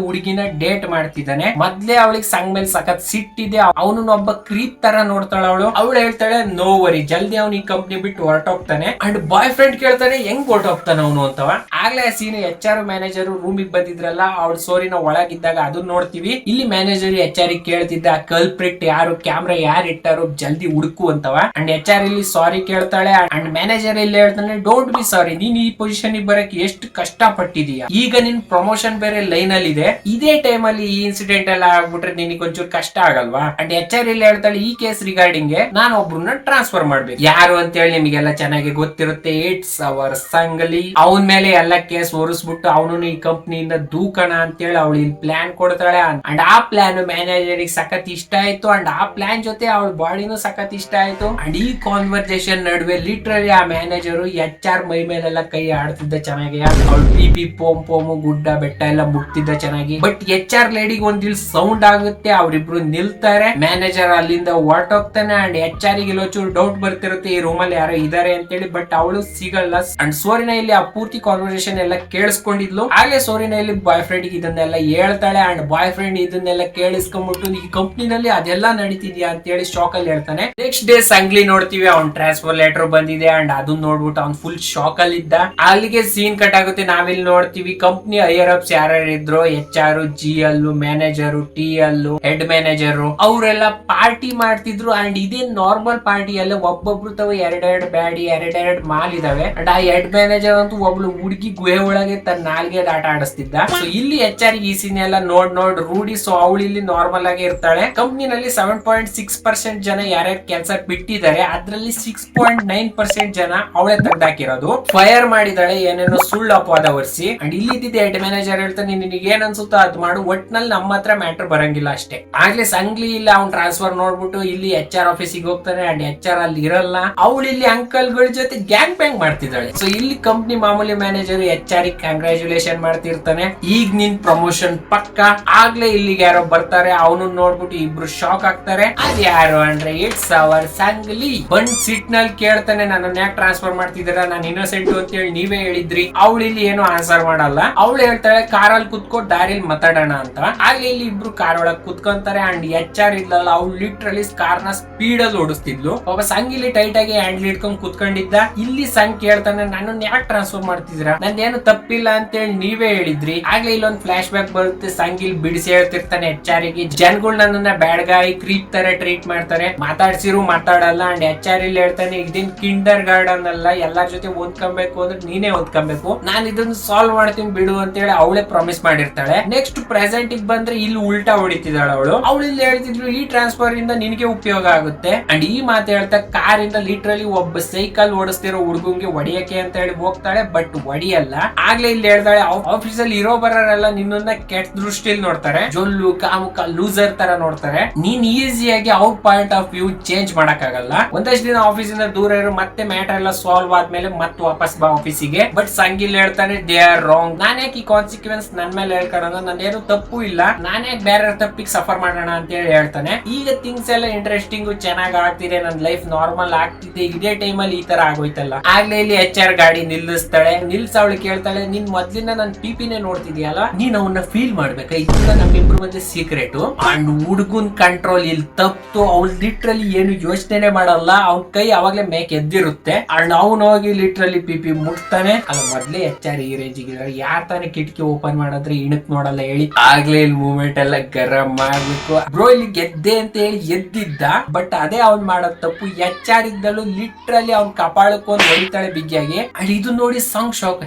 ಹುಡುಗಿನ ಡೇಟ್ ಮಾಡ್ತಿದ್ದಾನೆ. ಮೊದ್ಲೇ ಅವಳಿಗೆ ಸಂಗ್ ಮೇಲೆ ಸಖತ್ ಸಿಟ್ಟಿದೆ, ಅವನು ಒಬ್ಬ ಕ್ರೀಪ್ ತರ ನೋಡ್ತಾಳ ಅವಳು ಹೇಳ್ತಾಳೆ, ನೋ ವರಿ, ಜಲ್ದಿ ಅವ್ನು ಈ ಕಂಪ್ನಿ ಬಿಟ್ಟು ಹೊರಟೋಗ್ತಾನೆ. ಅಂಡ್ ಬಾಯ್ ಫ್ರೆಂಡ್ ಕೇಳ್ತಾನೆ, ಹೆಂಗ್ ಹೊರಟೋಗ್ತಾನೆ ಅವನು ಅಂತವ. ಆಗ್ಲೇ ಸೀನ್ HR ಮ್ಯಾನೇಜರ್ ರೂಮಿಗೆ ಬಂದಿದ್ರಲ್ಲ, ಅವಳು ಸೋರಿನ ಒಳಗಿದ್ದಾಗ ಅದನ್ನ ನೋಡ್ತೀವಿ. ಇಲ್ಲಿ ಮ್ಯಾನೇಜರ್ HR ಕೇಳ್ತಿದ್ದ, ಕಲ್ಪ್ರಿಟ್ ಯಾರು, ಕ್ಯಾಮ್ರಾ ಯಾರು ಇಟ್ಟಾರು, ಜಲ್ದಿ ಹುಡುಕು ಅಂತವ. ಅಂಡ್ HR ಇಲ್ಲಿ ಸಾರಿ ಕೇಳ್ತಾಳೆ. ಅಂಡ್ ಮ್ಯಾನೇಜರ್ ಇಲ್ಲಿ ಹೇಳ್ತಾನೆ, ಡೋಂಟ್ ಬಿ ಸಾರಿ, ನೀನ್ ಈ ಪೊಸಿಷನ್ ಬರಕ್ ಎಷ್ಟು ಕಷ್ಟ ಪಟ್ಟಿದೀಯ, ಈಗ ನಿನ್ ಪ್ರಮೋಷನ್ ಬೇರೆ ಲೈನ್ ಅಲ್ಲಿ ಇದೆ, ಇದೇ ಟೈಮ್ ಅಲ್ಲಿ ಈ ಇನ್ಸಿಡೆಂಟ್ ಎಲ್ಲ ಆಗ್ಬಿಟ್ರೆ ನಿನಗೆ ಒಂಚೂರು ಕಷ್ಟ ಆಗಲ್ವಾ. ಅಂಡ್ HR ಇಲ್ಲಿ ಹೇಳ್ತಾಳೆ, ಈ ಕೇಸ್ ರಿಗಾರ್ಡಿಂಗ್ ನಾನು ಒಬ್ರನ್ನ ಟ್ರಾನ್ಸ್ಫರ್ ಮಾಡ್ಬೇಕು, ಯಾರು ಅಂತ ಹೇಳಿ ನಿಮಗೆಲ್ಲ ಚೆನ್ನಾಗಿ ಗೊತ್ತಿರುತ್ತೆ, ಇಟ್ಸ್ ಅವರ್ ಸಂಗಲಿ. ಅವನ್ ಮೇಲೆ ಎಲ್ಲ ಕೇಸ್ ಹೊರಿಸ್ಬಿಟ್ಟು ಅವನು ಈ ಕಂಪ್ನಿಯಿಂದ ದೂಕಣ ಅಂತ ಹೇಳಿ ಅವಳು ಇಲ್ಲಿ ಪ್ಲಾನ್ ಕೊಡ್ತಾಳೆ. ಅಂಡ್ ಆ ಪ್ಲಾನ್ ಮ್ಯಾನೇಜರ್ ಸಖತ್ ಇಷ್ಟ ಆಯ್ತು. ಅಂಡ್ ಆ ಪ್ಲಾನ್ ಜೊತೆ ಅವಳ ಬಾಡಿನೂ ಸಖತ್ ಇಷ್ಟ ಆಯ್ತು. ಅಂಡ್ ಈ ಕಾನ್ವರ್ಸೇಷನ್ ನಡುವೆ ಲಿಟ್ರಲಿ ಆ ಮ್ಯಾನೇಜರ್ HR ಮೈ ಮೇಲೆಲ್ಲ ಕೈ ಆಡ್ತಿದ್ದ ಚೆನ್ನಾಗಿ. ಅವಳು ಪಿ ಪೋಮು ಗುಡ್ಡ ಬೆಟ್ಟ ಎಲ್ಲ ಮುಟ್ತಿದ್ದ ಚೆನ್ನಾಗಿ. ಬಟ್ HR ಲೇಡಿಗೆ ಒಂದ್ ಇಲ್ಲಿ ಸೌಂಡ್ ಆಗುತ್ತೆ, ಅವ್ರಿಬ್ರು ನಿಲ್ತಾರೆ, ಮ್ಯಾನೇಜರ್ ಅಲ್ಲಿಂದ ಹೊರಟೋಗ್ತಾನೆ ಅಂಡ್ HR ಗೆ ಇಲ್ಲೊಂಚೂರು ಡೌಟ್ ಬರ್ತಿರುತ್ತೆ ಈ ರೂಮ್ ಅಲ್ಲಿ ಯಾರೋ ಇದಾರೆ ಅಂತೇಳಿ. ಬಟ್ ಅವಳು ಸಿಗಲ್ಲ ಅಂಡ್ ಸೋರಿನ ಇಲ್ಲಿ ಆ ಪೂರ್ತಿ ಕಾನ್ವರ್ಸೇಷನ್ ಎಲ್ಲ ಕೇಳಿಸ್ಕೊಂಡಿದ್ಲು. ಹಾಗೆ ಸೋರಿನ ಇಲ್ಲಿ ಬಾಯ್ ಫ್ರೆಂಡ್ ಇದನ್ನೆಲ್ಲ ಹೇಳ್ತಾಳೆ ಅಂಡ್ ಬಾಯ್ ಫ್ರೆಂಡ್ ಇದನ್ನೆಲ್ಲ ಕೇಳಿಸ್ಕೊಂಡ್ಬಿಟ್ಟು ಈ ಕಂಪ್ನಿನಲ್ಲಿ ಅದೆಲ್ಲ ನಡೀತಿದ್ಯಾ ಅಂತ ಹೇಳಿ ಶಾಕ್ ಅಲ್ಲಿ ಹೇಳ್ತಾನೆ. ನೆಕ್ಸ್ಟ್ ಡೇ ಸಂಗ್ಲಿ ನೋಡ್ತೀವಿ, ಅವ್ನ್ ಟ್ರಾನ್ಸ್ಫರ್ ಲೆಟರ್ ಬಂದಿದೆ ಅಂಡ್ ಅದನ್ನ ನೋಡ್ಬಿಟ್ಟು ಅವ್ನ್ ಫುಲ್ ಶಾಕ್ ಅಲ್ಲಿ ಇದ್ದ. ಅಲ್ಲಿಗೆ ಸೀನ್ ಕಟ್ ಆಗುತ್ತೆ. ನಾವಿಲ್ಲಿ ನೋಡ್ತೀವಿ ಕಂಪ್ನಿ ಹೈಯರ್ ಅಪ್ಸ್ ಯಾರ್ಯಾರು ಇದ್ರು, HR, GL, manager, TL, head manager, ಅವರೆಲ್ಲ ಪಾರ್ಟಿ ಮಾಡ್ತಿದ್ರು. ಅಂಡ್ ಇದೇನ್ ನಾರ್ಮಲ್ ಪಾರ್ಟಿ ಅಲ್ಲ, ಒಬ್ಬೊಬ್ರು ತವ ಎರಡೆರಡು ಬ್ಯಾಡಿ ಎರಡೆರಡು ಮಾಲ್ ಇದಾವೆ. ಅಂಡ್ ಆ ಹೆಡ್ ಮ್ಯಾನೇಜರ್ ಅಂತೂ ಒಬ್ಳು ಹುಡುಗಿ ಗುಹೆ ಒಳಗೆ ತನ್ನ ನಾಲ್ಗೆ ಆಟ ಆಡಿಸ್ತಿದ್ದ. ಸೊ ಇಲ್ಲಿ HR ಈ ಸೀನ್ ಎಲ್ಲ ನೋಡ್ ರೂಢಿ. ಸೊ ಅವಳು ಇಲ್ಲಿ ನಾರ್ಮಲ್ ಆಗಿ ಇರ್ತಾಳೆ. ಕಂಪ್ನಿನಲ್ಲಿ 7.6% ಜನ ಯಾರ್ಯಾರು ಕೆಲಸ ಬಿಟ್ಟಿದ್ದಾರೆ, ಅದ್ರಲ್ಲಿ 6.9% ಜನ ಅವಳೇ ತೆಗ್ದಾಕಿರೋದು. ಫೈರ್ ಮಾಡಿದಾಳೆ, ಏನೇನೋ ಸುಳ್ಳು ಅಪವಾದ ಹೊರಿಸಿ. ಅಂಡ್ ಇಲ್ಲಿ ಇದ್ದಿದ್ದ ಹೆಡ್ ಮ್ಯಾನೇಜರ್ ಹೇಳ್ತಾನೆ, ನಿನಗೆ ಏನ್ ಅನ್ಸುತ್ತೋ ಅದ್ ಮಾಡು, ಒಟ್ನಲ್ಲಿ ನಮ್ಮ ಹತ್ರ ಮ್ಯಾಟರ್ ಬರಂಗಿಲ್ಲ ಅಷ್ಟೇ. ಆಗ್ಲೇ ಸಂಗ್ಲಿ ಇಲ್ಲ ಅವ್ನ್ ಟ್ರಾನ್ಸ್ಫರ್ ನೋಡ್ಬಿಟ್ಟು ಇಲ್ಲಿ HR ಆಫೀಸಿಗೆ ಹೋಗ್ತಾನೆ ಅಂಡ್ HR ಅಲ್ಲಿ ಇರಲ್ಲ. ಅವಳು ಇಲ್ಲಿ ಅಂಕಲ್ ಗಳ ಜೊತೆ ಗ್ಯಾಂಗ್ ಬ್ಯಾಂಗ್ ಮಾಡ್ತಿದ್ದಾಳೆ. ಸೊ ಇಲ್ಲಿ ಕಂಪ್ನಿ ಮಾಮೂಲಿ ಮ್ಯಾನೇಜರ್ HR ಕಂಗ್ರಾಚುಲೇಷನ್ ಮಾಡ್ತಿರ್ತಾನೆ, ಈಗ ನಿನ್ ಪ್ರಮೋಷನ್ ಪಕ್ಕ. ಆಗ್ಲೇ ಇಲ್ಲಿಗೆ ಯಾರೋ ಬರ್ತಾರೆ, ಅವನು ನೋಡ್ಬಿಟ್ಟು ಇಬ್ರು ಶಾಕ್ ಆಗ್ತಾರೆ. ಅದ್ ಯಾರು ಅಂದ್ರೆ ಇಟ್ಸ್ ಅವರ್ ಸಂಗ್ಲಿ. ಬಂದ್ ಸಿಟ್ ನಲ್ಲಿ ಕೇಳ್ತಾನೆ, ನನ್ನ ಯಾಕೆ ಟ್ರಾನ್ಸ್ಫರ್ ಮಾಡ್ತಿದ್ದೀರಾ, ನಾನು ಇನ್ನೋಸೆಂಟ್ ಅಂತ ಹೇಳಿ ನೀವೇ ಹೇಳಿದ್ರಿ. ಅವಳು ಇಲ್ಲಿ ಏನು ಆನ್ಸರ್ ಮಾಡಲ್ಲ. ಅವಳು ಹೇಳ್ತಾಳೆ ಕಾರಲ್ಲಿ ಕುತ್ಕೊಂಡು ದಾರಿಲಿ ಮಾತಾಡೋಣ ಅಂತ. ಆಗ್ಲೇ ಇಲ್ಲಿ ಇಬ್ರು ಕಾರ್ ಒಳಗ್ ಕುತ್ಕೊಂತಾರೆ ಅಂಡ್ HR ಇಲ್ಲಲ್ಲ, ಅವ್ಳು ಲಿಟ್ರಲಿ ಕಾರ್ ನ ಸ್ಪೀಡ್ ಅಲ್ಲಿ ಓಡಿಸ್ತಿದ್ಲು. ಒಬ್ಬ ಸಂಗ್ ಇಲ್ಲಿ ಟೈಟ್ ಆಗಿ ಹ್ಯಾಂಡಲ್ ಇಟ್ಕೊಂಡ್ ಕುತ್ಕೊಂಡಿದ್ದ. ಇಲ್ಲಿ ಸಂಗ್ ಕೇಳ್ತಾನೆ, ನನ್ನ ಯಾಕೆ ಟ್ರಾನ್ಸ್ಫರ್ ಮಾಡ್ತಿದ್ದೀರಾ, ನಂದೇನು ತಪ್ಪಿಲ್ಲ ಅಂತ ಹೇಳಿ ನೀವೇ ಹೇಳಿದ್ರಿ. ಆಗ್ಲೇ ಇಲ್ಲೊಂದು ಫ್ಲಾಶ್ ಬ್ಯಾಕ್ ಬರುತ್ತೆ. ಸಂಗ್ ಇಲ್ಲಿ ಬಿಡಿಸಿ ಹೇಳ್ತಿರ್ತಾನೆ HR ಗೆ, ಜನಗಳು ನನ್ನನ್ನ ಬ್ಯಾಡ್ ಗಾಯ್ ಕ್ರೀಪ್ ತರ ಟ್ರೀಟ್ ಮಾಡ್ತಾರೆ, ಮಾತಾಡ್ಸಿರು ಮಾತಾಡಲ್ಲ. ಅಂಡ್ HR ಇಲ್ಲಿ ಹೇಳ್ತಾನೆ, ಇದೇನ್ ಕಿಂಡರ್ ಗಾರ್ಡನ್ ಅಲ್ಲ, ಎಲ್ಲಾರ ಜೊತೆ ಓದ್ಕೊಬೇಕು ಅಂದ್ರೆ ನೀನೇ ಓದ್ಕೊಬೇಕು, ನಾನ್ ಇದನ್ನ ಸಾಲ್ವ್ ಮಾಡ್ತೀನಿ ಬಿಡು ಅಂತ ಹೇಳಿ ಅವಳೇ ಪ್ರಾಮಿಸ್ ಮಾಡಿರ್ತಾಳೆ. ನೆಕ್ಸ್ಟ್ ಪ್ರೆಸೆಂಟ್ ಗೆ ಬಂದ್ರೆ ಇಲ್ಲಿ ಉಲ್ಟಾ ಹೊಡಿತಿದ್ದಾಳೆ ಅವಳು ಇಲ್ಲಿ ಹೇಳ್ತಿದ್ರು, ಈ ಟ್ರಾನ್ಸ್ಫರ್ ಇಂದ ನಿನಗೆ ಉಪಯೋಗ ಆಗುತ್ತೆ. ಅಂಡ್ ಈ ಮಾತು ಹೇಳ್ತಾ ಕಾರ್ ಇಂದ ಲಿಟ್ರಲಿ ಒಬ್ಬ ಸೈಕಲ್ ಓಡಿಸ್ತಿರೋ ಹುಡುಗಂಗೆ ಹೊಡಿಯಕ್ಕೆ ಅಂತ ಹೇಳಿ ಹೋಗ್ತಾಳೆ, ಬಟ್ ಹೊಡಿಯಲ್ಲ. ಆಗ್ಲೇ ಇಲ್ಲಿ ಹೇಳ್ತಾಳೆ, ಆಫೀಸ್ ಅಲ್ಲಿ ಇರೋ ಬರೋರೆಲ್ಲ ನಿನ್ನನ್ನ ಕೆಟ್ಟ ದೃಷ್ಟಿಲಿ ನೋಡ್ತಾರೆ, ಜೊಲ್ಲು ಕಾಮುಕ ಲೂಸರ್ ತರ ನೋಡ್ತಾರೆ. ನೀನ್ ಈಸಿಯಾಗಿ ಅವ್ರ ಪಾಯಿಂಟ್ ಆಫ್ ವ್ಯೂ ಚೇಂಜ್ ಮಾಡಕ್ ಆಗಲ್ಲ. ಒಂದಷ್ಟು ದಿನ ಆಫೀಸ್ ಇಂದ ದೂರ ಇರೋ, ಮತ್ತೆ ಮ್ಯಾಟರ್ ಎಲ್ಲ ಸಾಲ್ವ್ ಆದ್ಮೇಲೆ ಮತ್ತೆ ವಾಪಸ್ ಬಾ ಆಫೀಸಿಗೆ. ಬಟ್ ಸಂಗಿಲ್ ಹೇಳ್ತಾನೆ, ದೇ ಆರ್ ರಾಂಗ್. ನಾನ್ ಯಾಕೆ ಈ ಕಾನ್ಸಿಕ್ವೆನ್ಸ್ ನನ್ ಮೇಲೆ ಹೇಳ್ಕೊಳ್ಳೋಣ, ನಂದೇನು ತಪ್ಪು ಇಲ್ಲ, ನಾನ್ ಯಾಕೆ ಬೇರೆ ತಪ್ಪಿಗೆ ಸಫರ್ ಮಾಡೋಣ ಅಂತ ಹೇಳಿ ಹೇಳ್ತಾನೆ. ಈಗ ಥಿಂಗ್ಸ್ ಎಲ್ಲ ಇಂಟ್ರೆಸ್ಟಿಂಗ್ ಚೆನ್ನಾಗಿ ಆಗ್ತಿದೆ, ನನ್ ಲೈಫ್ ನಾರ್ಮಲ್ ಆಗ್ತಿದೆ, ಇದೇ ಟೈಮ್ ಅಲ್ಲಿ ಈ ತರ ಆಗೋಯ್ತಲ್ಲ. ಆಗ್ಲೇ ಇಲ್ಲಿ HR ಗಾಡಿ ನಿಲ್ಲಿಸ್ತಾಳೆ. ಅವಳು ಕೇಳ್ತಾಳೆ, ನಿನ್ ಮೊದ್ಲಿನ ನನ್ ಪಿಪಿನೇ ನೋಡ್ತಿದ್ಯಲ್ಲ, ನೀನ್ ಅವನ್ನ ಫೀಲ್ ಮಾಡ್ಬೇಕಾ, ಇದನ್ನ ನಮ್ಮಿಬ್ರು ಮಧ್ಯೆ ಸೀಕ್ರೆಟ್. ಅಂಡ್ ಹುಡುಗನ್ ಕಂಟ್ರೋಲ್ ಇಲ್ಲಿ ತಪ್ಪು. ಅವ್ಳು ಲಿಟ್ರಲಿ ಏನು ಯೋಚನೆ ಮಾಡಲ್ಲ, ಅವ್ನ ಕೈ ಅವಾಗ್ಲೇ ಮೇಕ್ ಎದ್ದಿರುತ್ತೆ. ಅಂಡ್ ಅವ್ನು ಹೋಗಿ ಲಿಟ್ರಲಿ ಪಿಪಿ ಮುಟ್ತಾನೆ. ಅಲ್ಲ ಮೊದ್ಲೇ HR ಈ ರೇಂಜಿಗೆ ಯಾರ್ ತಾನೇ ಕಿಟಕಿ ಓಪನ್ ಮಾಡಿದ್ರೆ ಇಣಕ್ ನೋಡಲ್ಲ ಹೇಳಿ. ಆಗ್ಲೇ ಇಲ್ಲಿ ಮೂವ್ಮೆಂಟ್ ಎಲ್ಲ ಗರಂ ಮಾಡ್ಬೇಕು. ಬ್ರೋ ಇಲ್ಲಿ ಗೆದ್ದೆ ಅಂತ ಹೇಳಿ ಎದ್ದಿದ್ದ, ಬಟ್ ಅದೇ ಅವ್ನ್ ಮಾಡೋದ್ ತಪ್ಪು. HR ಇದ್ದಳು ಲಿಟ್ರಲಿ ಅವ್ನ್ ಕಪಾಳಕ್ಕೊಂದು ಹೊಡಿತಾಳೆ ಬಿಗ್ಗಿಯಾಗಿ. ಅಂಡ್ ಇದು ನೋಡಿ ಸಂಗ್ ಶಾಕ್,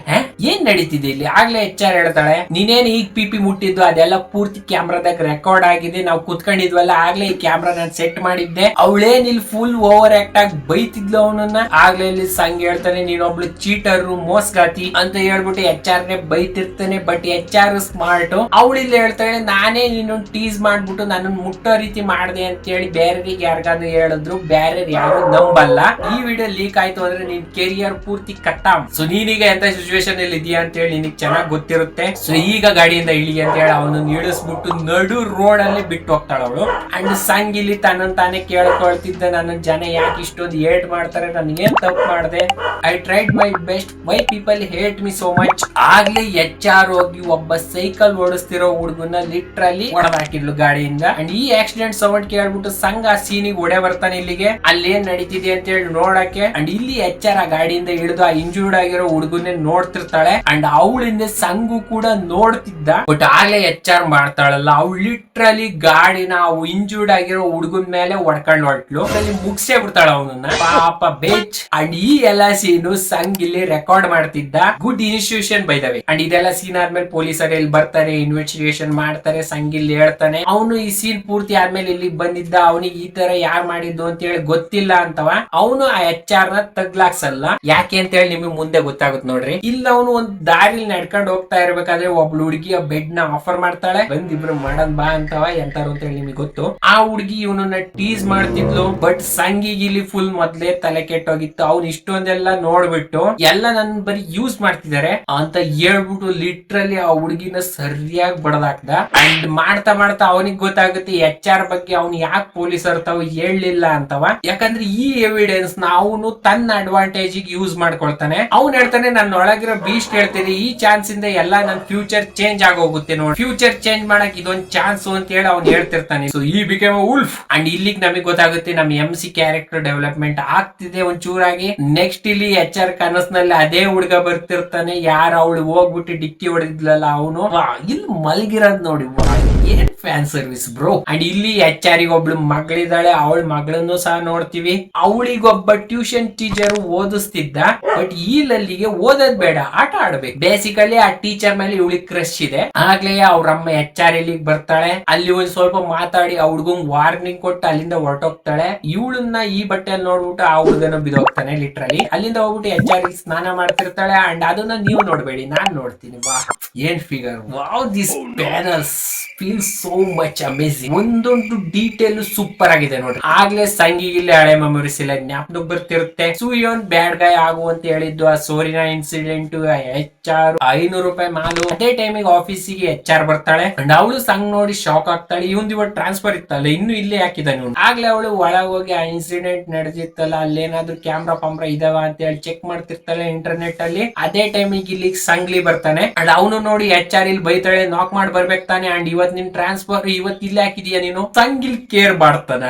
ಏನ್ ನಡೀತಿದೆ ಇಲ್ಲಿ. ಆಗ್ಲೇ HR ಹೇಳ್ತಾಳೆ, ನೀನೇನ್ ಈಗ ಪಿಪಿ ಮುಟ್ಟಿದ್ದು ಅದೆಲ್ಲ ಪೂರ್ತಿ ಕ್ಯಾಮ್ರಾದಾಗ ರೆಕಾರ್ಡ್ ಆಗಿದೆ, ನಾವು ಕುತ್ಕೊಂಡಿದ್ವಲ್ಲ ಆಗ್ಲೇ ಈ ಕ್ಯಾಮ್ರಾ ನಾನು ಸೆಟ್ ಮಾಡಿದ್ದೆ. ಅವಳೇನ್ ಇಲ್ಲಿ ಫುಲ್ ಓವರ್ ಆಕ್ಟ್ ಆಗಿ ಬೈತಿದ್ಲು ಅವನನ್ನ. ಆಗ್ಲೇ ಇಲ್ಲಿ ಸಂಗ್ ಹೇಳ್ತಾನೆ, ನೀನೊಬ್ಳು ಚೀಟರು ಮೋಸ್ಗಾತಿ ಅಂತ ಹೇಳ್ಬಿಟ್ಟು HR ನೇ ಬೈತಿರ್ತಾನೆ. But HR smart. ಅವಳು ಇಲ್ಲಿ ಹೇಳ್ತಾಳೆ, ನಾನೇ ನೀನು ಟೀಸ್ ಮಾಡ್ಬಿಟ್ಟು ನನ್ನ ಮುಟ್ಟೋ ರೀತಿ ಮಾಡಿದೆ ಅಂತ ಹೇಳಿ ಬೇರೆರಿಗೆ ಯಾರಿಗಾದ್ರು ಹೇಳಿದ್ರು, ಬೇರೆ ಯಾರು ನಂಬಲ್ಲ. ಈ ವಿಡಿಯೋ ಲೀಕ್ ಆಯ್ತು ಅಂದ್ರೆ ನಿನ್ ಕೆರಿಯರ್ ಪೂರ್ತಿ ಕಟ್ಟಾಮ್. ಸೊ ನೀನೀಗ ಎಂತ ಸಿಚುವೇಶನ್ ಅಲ್ಲಿ ಇದೆಯಾ ಅಂತ ಹೇಳಿ ನಿನಗೆ ಚೆನ್ನಾಗಿ ಗೊತ್ತಿರುತ್ತೆ. ಸೊ ಈಗ ಗಾಡಿಯಿಂದ ಇಳಿ ಅಂತ ಹೇಳಿ ಅವನನ್ನು ಇಳಿಸ್ಬಿಟ್ಟು ನಡು ರೋಡ್ ಅಲ್ಲಿ ಬಿಟ್ಟು ಹೋಗ್ತಾಳ ಅವಳು. ಅಂಡ್ ಸಂಗ್ ಇಲ್ಲಿ ತನ್ನ ತಾನೇ ಕೇಳ್ಕೊಳ್ತಿದ್ದ, ನನ್ನ ಜನ ಯಾಕೆ ಇಷ್ಟೊಂದು ಹೇಟ್ ಮಾಡ್ತಾರೆ, ನಾನು ಏನ್ ತಪ್ಪು ಮಾಡಿದೆ, I tried my best, why people hate me so much. ಆಗ್ಲೇ HR ಹೋಗಿ ಒಬ್ಬ ಸೈಕಲ್ ಓಡಿಸ್ತಿರೋ ಹುಡುಗನ ಲಿಟ್ರಲಿ ಹೊಡೆದಾಕಿದ್ಲು ಗಾಡಿಯಿಂದ. ಅಂಡ್ ಈ ಆಕ್ಸಿಡೆಂಟ್ ಸೌಂಡ್ ಕೇಳ್ಬಿಟ್ಟು ಸಂಗ್ ಆ ಸೀನಿಗೆ ಒಡೆ ಬರ್ತಾನೆ ಇಲ್ಲಿಗೆ, ಅಲ್ಲಿ ಏನ್ ನಡೀತಿದೆ ಅಂತ ಹೇಳಿ ನೋಡಕ್ಕೆ. ಅಂಡ್ ಇಲ್ಲಿ HR ಆ ಗಾಡಿಯಿಂದ ಇಳಿದು ಆ ಇಂಜೂರ್ಡ್ ಆಗಿರೋ ಹುಡುಗನ್ನೇ ನೋಡ್ತಿರ್ತಾಳೆ. ಅಂಡ್ ಅವಳಿಂದ ಸಂಗು ಕೂಡ ನೋಡ್ತಿದ್ದ. ಬಟ್ ಆಗ್ಲೇ HR ಮಾಡ್ತಾಳಲ್ಲ, ಅವಳು ಲಿಟ್ರಲಿ ಗಾಡಿನ ಇಂಜೂರ್ಡ್ ಆಗಿರೋ ಹುಡುಗನ್ ಮೇಲೆ ಹೊಡ್ಕೊಂಡ್ ಹೊಟ್ಲು. ಅಲ್ಲಿ ಮುಗಿಸೇ ಬಿಡ್ತಾಳ ಅವನನ್ನ, ಪಾಪ ಬೇಚ್. ಅಂಡ್ ಈ ಎಲ್ಲಾ ಸೀನು ಸಂಗ್ ಇಲ್ಲಿ ರೆಕಾರ್ಡ್ ಮಾಡ್ತಿದ್ದ. Good initiation by the way. And ಇದೆಲ್ಲ ಸೀನ್ ಆದ್ಮೇಲೆ ಪೊಲೀಸರು ಇಲ್ಲಿ ಬರ್ತಾರೆ, ಇನ್ವೆಸ್ಟಿಗೇಷನ್ ಮಾಡ್ತಾರೆ. ಸಂಗ್ ಇಲ್ಲಿ ಹೇಳ್ತಾನೆ, ಅವನು ಈ ಸೀನ್ ಪೂರ್ತಿ ಆದ್ಮೇಲೆ ಇಲ್ಲಿ ಬಂದಿದ್ದ, ಅವನಿಗೆ ಈ ತರ ಯಾರು ಮಾಡಿದ್ದು ಅಂತ ಹೇಳಿ ಗೊತ್ತಿಲ್ಲ ಅಂತವ. ಅವನು ಆ HR ನ ತಗ್ಲಾಕ್ಸಲ್ಲ. ಯಾಕೆ ಅಂತ ಹೇಳಿ ನಿಮಗೆ ಮುಂದೆ ಗೊತ್ತಾಗುತ್ತೆ ನೋಡ್ರಿ. ಇಲ್ಲ ಅವನು ಒಂದ್ ದಾರಿಲಿ ನಡ್ಕೊಂಡು ಹೋಗ್ತಾ ಇರ್ಬೇಕಾದ್ರೆ ಒಬ್ಳು ಹುಡುಗಿ ಆ ಬೆಡ್ ನ ಆಫರ್ ಮಾಡ್ತಾಳೆ, ಬಂದ್ ಇಬ್ರು ಮಾಡನ್ ಬಾ ಅಂತವ. ಎಂತಾರು ಅಂತ ಹೇಳಿ ನಿಮಗೆ ಗೊತ್ತು. ಆ ಹುಡುಗಿ ಇವನನ್ನ ಟೀಸ್ ಮಾಡ್ತಿದ್ಲು. ಬಟ್ ಸಂಗಿಗೆ ಇಲ್ಲಿ ಫುಲ್ ಮೊದ್ಲೇ ತಲೆ ಕೆಟ್ಟೋಗಿತ್ತು. ಅವ್ನು ಇಷ್ಟೊಂದೆಲ್ಲ ನೋಡ್ಬಿಟ್ಟು ಎಲ್ಲ ನನ್ ಬರೀ ಯೂಸ್ ಮಾಡ್ತಿದ್ದಾರೆ ಅಂತ ಹೇಳ್ಬಿಟ್ಟು ಲಿಟ್ರಲಿ ಆ ಹುಡುಗಿನ ಸರಿಯಾಗಿ ಬಡದಾಕ್ದ. ಅಂಡ್ ಅಲ್ಲಿ ಮಾಡ್ತಾ ಮಾಡ್ತಾ ಅವನಿಗೆ ಗೊತ್ತಾಗುತ್ತೆ HR ಬಗ್ಗೆ ಅವ್ನು ಯಾಕೆ ಪೊಲೀಸರ್ ತಾವು ಹೇಳಲಿಲ್ಲ ಅಂತವ. ಯಾಕಂದ್ರೆ ಈ ಎವಿಡೆನ್ಸ್ ನ ಅವನು ತನ್ನ ಅಡ್ವಾಂಟೇಜ್ ಯೂಸ್ ಮಾಡ್ಕೊಳ್ತಾನೆ. ಅವ್ನು ಹೇಳ್ತಾನೆ ನನ್ನ ಒಳಗಿರೋ ಬೀಸ್ಟ್ ಹೇಳ್ತೀನಿ ಈ ಚಾನ್ಸ್ ಇಂದ ಎಲ್ಲಾ ನನ್ನ ಫ್ಯೂಚರ್ ಚೇಂಜ್ ಆಗೋಗುತ್ತೆ ನೋಡಿ, ಫ್ಯೂಚರ್ ಚೇಂಜ್ ಮಾಡಕ್ ಇದೊಂದು ಚಾನ್ಸ್ ಅಂತ ಹೇಳಿ ಅವ್ನು ಹೇಳ್ತಿರ್ತಾನೆ. ಸೊ ಈ ಬಿಕೇಮ್ ಉಲ್ಫ್. ಅಂಡ್ ಇಲ್ಲಿಗೆ ನಮಗೆ ಗೊತ್ತಾಗುತ್ತೆ ನಮ್ಮ MC ಕ್ಯಾರೆಕ್ಟರ್ ಡೆವಲಪ್ಮೆಂಟ್ ಆಗ್ತಿದೆ ಒಂಚೂರಾಗಿ. ನೆಕ್ಸ್ಟ್ ಇಲ್ಲಿ HR ಕನಸ್ನಲ್ಲಿ ಅದೇ ಹುಡುಗ ಬರ್ತಿರ್ತಾನೆ, ಯಾರು ಅವಳು ಹೋಗ್ಬಿಟ್ಟು ಡಿಕ್ಕಿ ಹೊಡೆದಿದ್ಲಲ್ಲ ಅವನು. ಇಲ್ಲಿ ಮಲಗಿರೋದ್ ನೋಡಿ, ಏನ್ ಫ್ಯಾನ್ ಸರ್ವಿಸ್ ಬ್ರೋ. ಅಂಡ್ ಇಲ್ಲಿ HR ಒಬ್ಳು ಮಗಳಿದ್ದಾಳೆ, ಅವಳ ಮಗಳನ್ನು ಸಹ ನೋಡ್ತೀವಿ. ಅವಳಿಗೊಬ್ಬ ಟ್ಯೂಷನ್ ಟೀಚರ್ ಓದಿಸ್ತಿದ್ದ, ಬಟ್ ಈ ಲಲ್ಲಿಗೆ ಓದೋದ್ ಬೇಡ, ಆಟ ಆಡ್ಬೇಕು. ಬೇಸಿಕಲಿ ಆ ಟೀಚರ್ ಮೇಲೆ ಇವಳಿಗೆ ಕ್ರಶ್ ಇದೆ. ಆಗ್ಲೇ ಅವ್ರಮ್ಮ HR ಇಲ್ಲಿಗೆ ಬರ್ತಾಳೆ. ಅಲ್ಲಿ ಒಂದ್ ಸ್ವಲ್ಪ ಮಾತಾಡಿ ಆ ಹುಡ್ಗಂಗ್ ವಾರ್ನಿಂಗ್ ಕೊಟ್ಟು ಅಲ್ಲಿಂದ ಹೊರಟೋಗ್ತಾಳೆ. ಇವಳನ್ನ ಈ ಬಟ್ಟೆಯಲ್ಲಿ ನೋಡ್ಬಿಟ್ಟು ಆ ಹುಡುಗನ ಬಿದೋಗ್ತಾನೆ ಲಿಟ್ರಲಿ. ಅಲ್ಲಿಂದ ಹೋಗ್ಬಿಟ್ಟು HR ಸ್ನಾನ ಮಾಡ್ತಿರ್ತಾಳೆ. ಅಂಡ್ ಅದನ್ನ ನೀವು ನೋಡ್ಬೇಡಿ, ನಾನ್ ನೋಡ್ತೀನಿ. ವಾ ಏನ್ figure, wow this panels feel so much amazing. ಒಂದೊಂದು ಡೀಟೇಲ್ ಸೂಪರ್ ಆಗಿದೆ ನೋಡ್ರಿ. ಆಗ್ಲೇ ಸಂಗಿಗಿಲ್ಲಿ ಹಳೆ ಮೆಮೊರೀಸ್ ಇಲ್ಲ ಜ್ಞಾಪಕ ಬರ್ತಿರುತ್ತೆ. ಸುಯೋನ್ ಬ್ಯಾಡ್ ಗಾಯ್ ಆಗು ಅಂತ ಹೇಳಿದ್ದು, ಆ ಸೋರಿನಾ ಇನ್ಸಿಡೆಂಟ್, HR 500 ರೂಪಾಯಿ ಮಾಲು. ಅದೇ ಟೈಮಿಗೆ ಆಫೀಸಿಗೆ HR ಬರ್ತಾಳೆ. ಅಂಡ್ ಅವಳು ಸಂಗ್ ನೋಡಿ ಶಾಕ್ ಆಗ್ತಾಳೆ. ಇವಂದು ಇವತ್ತು ಟ್ರಾನ್ಸ್ಫರ್ ಇತ್ತಲ್ಲ, ಇನ್ನು ಇಲ್ಲೇ ಹಾಕಿದಾನೆ ಇವನು. ಆಗ್ಲೇ ಅವಳು ಒಳಗೆ ಹೋಗಿ ಆ ಇನ್ಸಿಡೆಂಟ್ ನಡೆದಿತ್ತಲ್ಲ, ಅಲ್ಲೇನಾದ್ರೂ ಕ್ಯಾಮ್ರಾ ಪಂಬ್ರಾ ಇದಾವ ಅಂತ ಹೇಳಿ ಚೆಕ್ ಮಾಡ್ತಿರ್ತಾಳೆ ಇಂಟರ್ನೆಟ್ ಅಲ್ಲಿ. ಅದೇ ಟೈಮಿಗೆ ಇಲ್ಲಿ ಸಂಗ್ಲಿ ಬರ್ತಾನೆ. ಅಂಡ್ ಅವನು ನೋಡಿ HR ಇಲ್ಲಿ ಬೈತಾಳೆ, ನಾಕ್ ಮಾಡಿ ಬರ್ಬೇಕು ತಾನೆ. ಅಂಡ್ ಇವತ್ ನಿನ್ ಟ್ರಾನ್ಸ್ಫರ್ ಇವತ್ ಇಲ್ಲಿ ಹಾಕಿದೀಯ ನೀನು. ಸಂಗಿಲ್ ಕೇರ್ ಮಾಡ್ತಾನ.